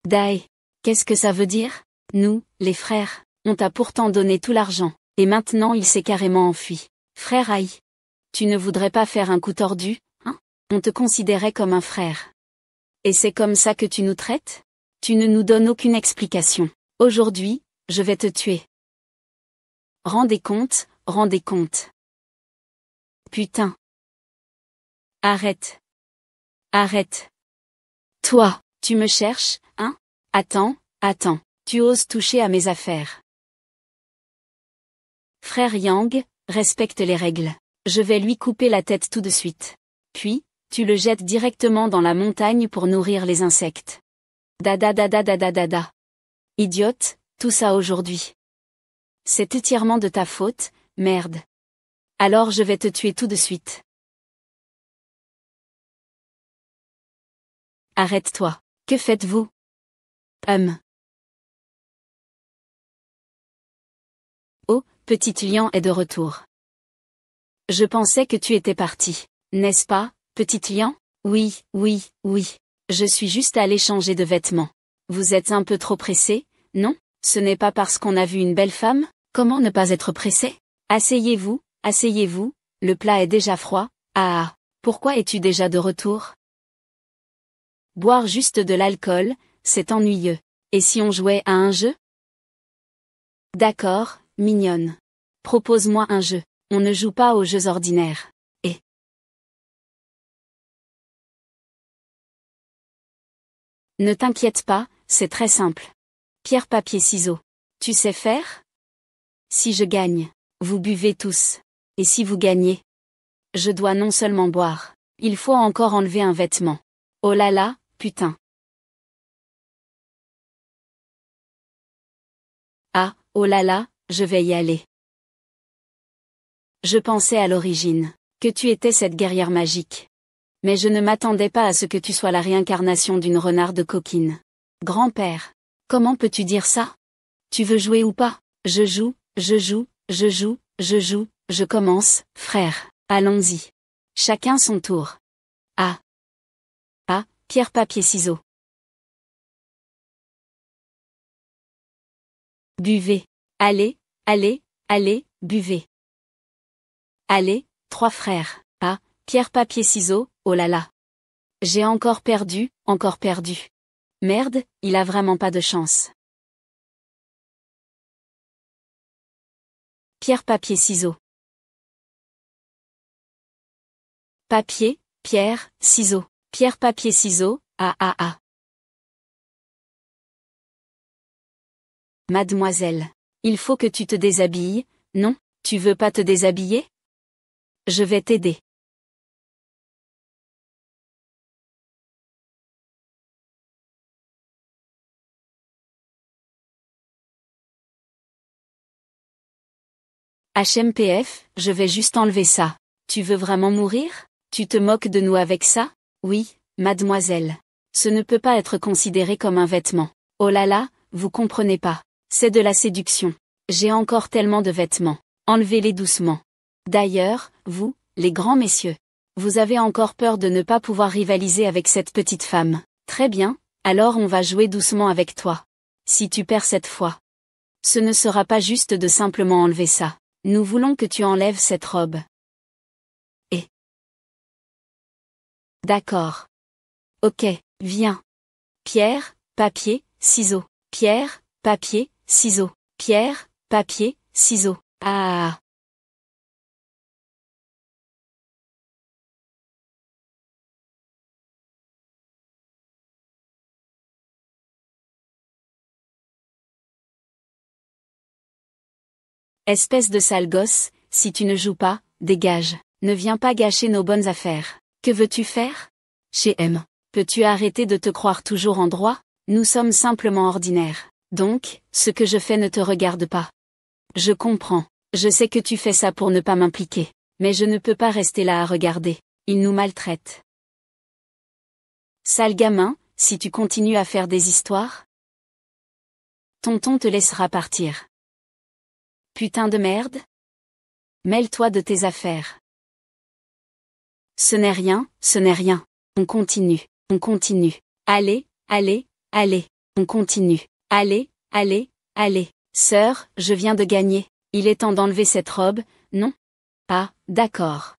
Dai. Qu'est-ce que ça veut dire? Nous, les frères, on t'a pourtant donné tout l'argent, et maintenant il s'est carrément enfui. Frère Aïe. Tu ne voudrais pas faire un coup tordu, hein? On te considérait comme un frère. Et c'est comme ça que tu nous traites? Tu ne nous donnes aucune explication. Aujourd'hui, je vais te tuer. Rendez compte, rendez compte. Putain. Arrête. Arrête. Toi, tu me cherches, hein? Attends, attends, tu oses toucher à mes affaires. Frère Yang, respecte les règles. Je vais lui couper la tête tout de suite. Puis, tu le jettes directement dans la montagne pour nourrir les insectes. Dada dada dada dada. Idiote, tout ça aujourd'hui. C'est entièrement de ta faute, merde. Alors je vais te tuer tout de suite. Arrête-toi. Que faites-vous? Oh, petite lion est de retour. Je pensais que tu étais parti. N'est-ce pas, petite lion? Oui, oui, oui. Je suis juste allé changer de vêtements. Vous êtes un peu trop pressé, non? Ce n'est pas parce qu'on a vu une belle femme? Comment ne pas être pressé? Asseyez-vous, asseyez-vous, le plat est déjà froid. Ah, pourquoi es-tu déjà de retour? Boire juste de l'alcool, c'est ennuyeux. Et si on jouait à un jeu? D'accord, mignonne. Propose-moi un jeu. On ne joue pas aux jeux ordinaires. Et ne t'inquiète pas, c'est très simple. Pierre, papier, ciseaux. Tu sais faire? Si je gagne, vous buvez tous. Et si vous gagnez? Je dois non seulement boire, il faut encore enlever un vêtement. Oh là là, putain. Ah, oh là là, je vais y aller. Je pensais à l'origine que tu étais cette guerrière magique. Mais je ne m'attendais pas à ce que tu sois la réincarnation d'une renarde coquine. Grand-père, comment peux-tu dire ça? Tu veux jouer ou pas? Je joue, je joue, je joue, je joue, je commence, frère, allons-y. Chacun son tour. Ah. Ah, pierre, papier, ciseaux. Buvez. Allez, allez, allez, buvez. Allez, trois frères. Ah, pierre, papier, ciseaux, oh là là. J'ai encore perdu, encore perdu. Merde, il a vraiment pas de chance. Pierre, papier, ciseaux. Papier, pierre, ciseaux. Pierre, papier, ciseaux, ah ah ah. Mademoiselle. Il faut que tu te déshabilles, non? Tu veux pas te déshabiller? Je vais t'aider. HMPF, je vais juste enlever ça. Tu veux vraiment mourir? Tu te moques de nous avec ça? Oui, mademoiselle. Ce ne peut pas être considéré comme un vêtement. Oh là là, vous comprenez pas. C'est de la séduction. J'ai encore tellement de vêtements. Enlevez-les doucement. D'ailleurs, vous, les grands messieurs, vous avez encore peur de ne pas pouvoir rivaliser avec cette petite femme. Très bien, alors on va jouer doucement avec toi. Si tu perds cette fois, ce ne sera pas juste de simplement enlever ça. Nous voulons que tu enlèves cette robe. Et d'accord. Ok, viens. Pierre, papier, ciseaux. Pierre, papier, ciseaux. Pierre, papier, ciseaux. Ah. Espèce de sale gosse, si tu ne joues pas, dégage. Ne viens pas gâcher nos bonnes affaires. Que veux-tu faire? Chez M. Peux-tu arrêter de te croire toujours en droit? Nous sommes simplement ordinaires. Donc, ce que je fais ne te regarde pas. Je comprends. Je sais que tu fais ça pour ne pas m'impliquer. Mais je ne peux pas rester là à regarder. Ils nous maltraitent. Sale gamin, si tu continues à faire des histoires, tonton te laissera partir. Putain de merde. Mêle-toi de tes affaires. Ce n'est rien, ce n'est rien. On continue, on continue. Allez, allez, allez, on continue. Allez, allez, allez. Sœur, je viens de gagner. Il est temps d'enlever cette robe, non? Ah, d'accord.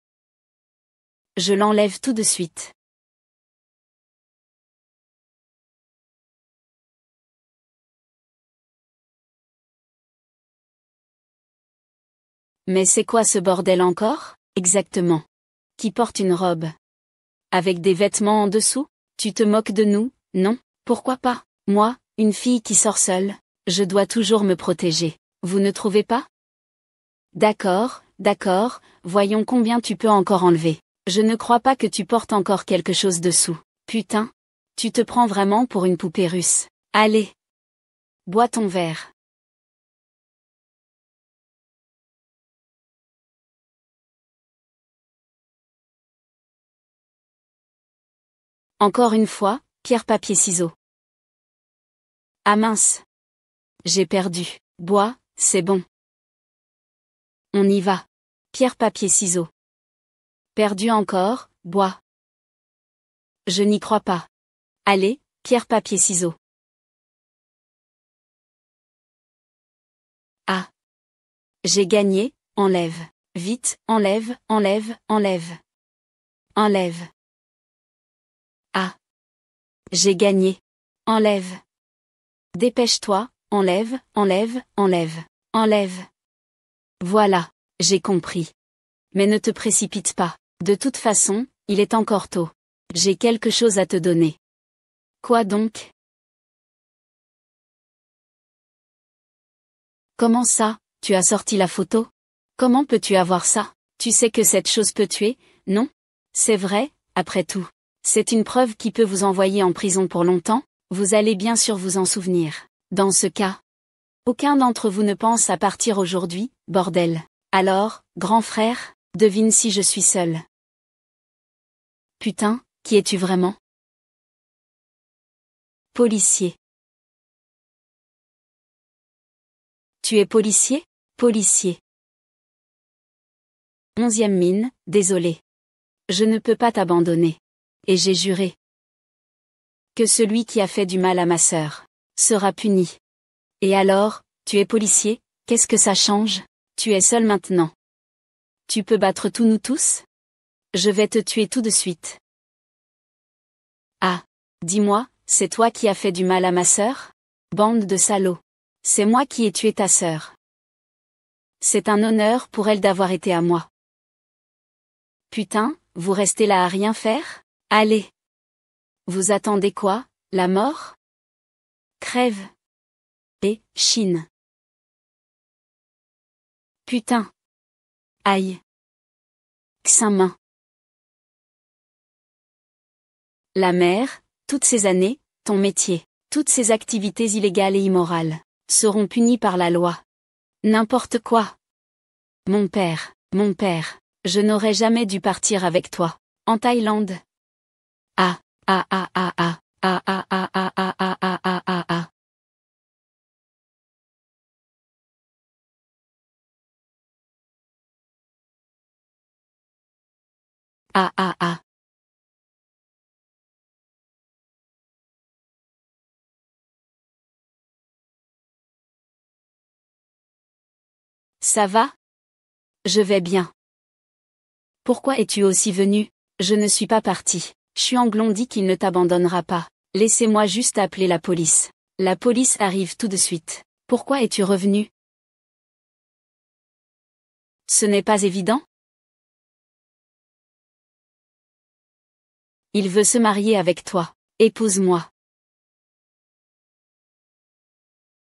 Je l'enlève tout de suite. Mais c'est quoi ce bordel encore? Exactement. Qui porte une robe? Avec des vêtements en dessous? Tu te moques de nous, non? Pourquoi pas? Moi, une fille qui sort seule, je dois toujours me protéger. Vous ne trouvez pas? D'accord, d'accord, voyons combien tu peux encore enlever. Je ne crois pas que tu portes encore quelque chose dessous. Putain. Tu te prends vraiment pour une poupée russe. Allez. Bois ton verre. Encore une fois, pierre papier ciseaux. Ah mince. J'ai perdu. Bois, c'est bon. On y va. Pierre papier ciseaux. Perdu encore, bois. Je n'y crois pas. Allez, pierre papier ciseaux. Ah. J'ai gagné, enlève. Vite, enlève, enlève, enlève. Enlève. Ah. J'ai gagné. Enlève. Dépêche-toi, enlève, enlève, enlève, enlève. Voilà, j'ai compris. Mais ne te précipite pas. De toute façon, il est encore tôt. J'ai quelque chose à te donner. Quoi donc? Comment ça, tu as sorti la photo? Comment peux-tu avoir ça? Tu sais que cette chose peut tuer, non? C'est vrai, après tout. C'est une preuve qui peut vous envoyer en prison pour longtemps, vous allez bien sûr vous en souvenir. Dans ce cas, aucun d'entre vous ne pense à partir aujourd'hui, bordel. Alors, grand frère, devine si je suis seul. Putain, qui es-tu vraiment? Policier. Tu es policier? Policier. 11e mine, désolé. Je ne peux pas t'abandonner. Et j'ai juré que celui qui a fait du mal à ma sœur sera puni. Et alors, tu es policier, qu'est-ce que ça change? Tu es seul maintenant. Tu peux battre tous nous tous? Je vais te tuer tout de suite. Ah, dis-moi, c'est toi qui as fait du mal à ma sœur? Bande de salauds. C'est moi qui ai tué ta sœur. C'est un honneur pour elle d'avoir été à moi. Putain, vous restez là à rien faire? Allez. Vous attendez quoi, la mort? Crève. Et, Chine. Putain. Aïe. Xinmin. La mère, toutes ces années, ton métier, toutes ces activités illégales et immorales, seront punies par la loi. N'importe quoi. Mon père, je n'aurais jamais dû partir avec toi, en Thaïlande. Ah, ah ah ah ah, ah ah ah ah ah ah ah ah ah ah. Ah ah ah. Ça va? Je vais bien. Pourquoi es-tu aussi venu? Je ne suis pas parti. Xuanglong dit qu'il ne t'abandonnera pas. Laissez-moi juste appeler la police. La police arrive tout de suite. Pourquoi es-tu revenu? Ce n'est pas évident? Il veut se marier avec toi. Épouse-moi.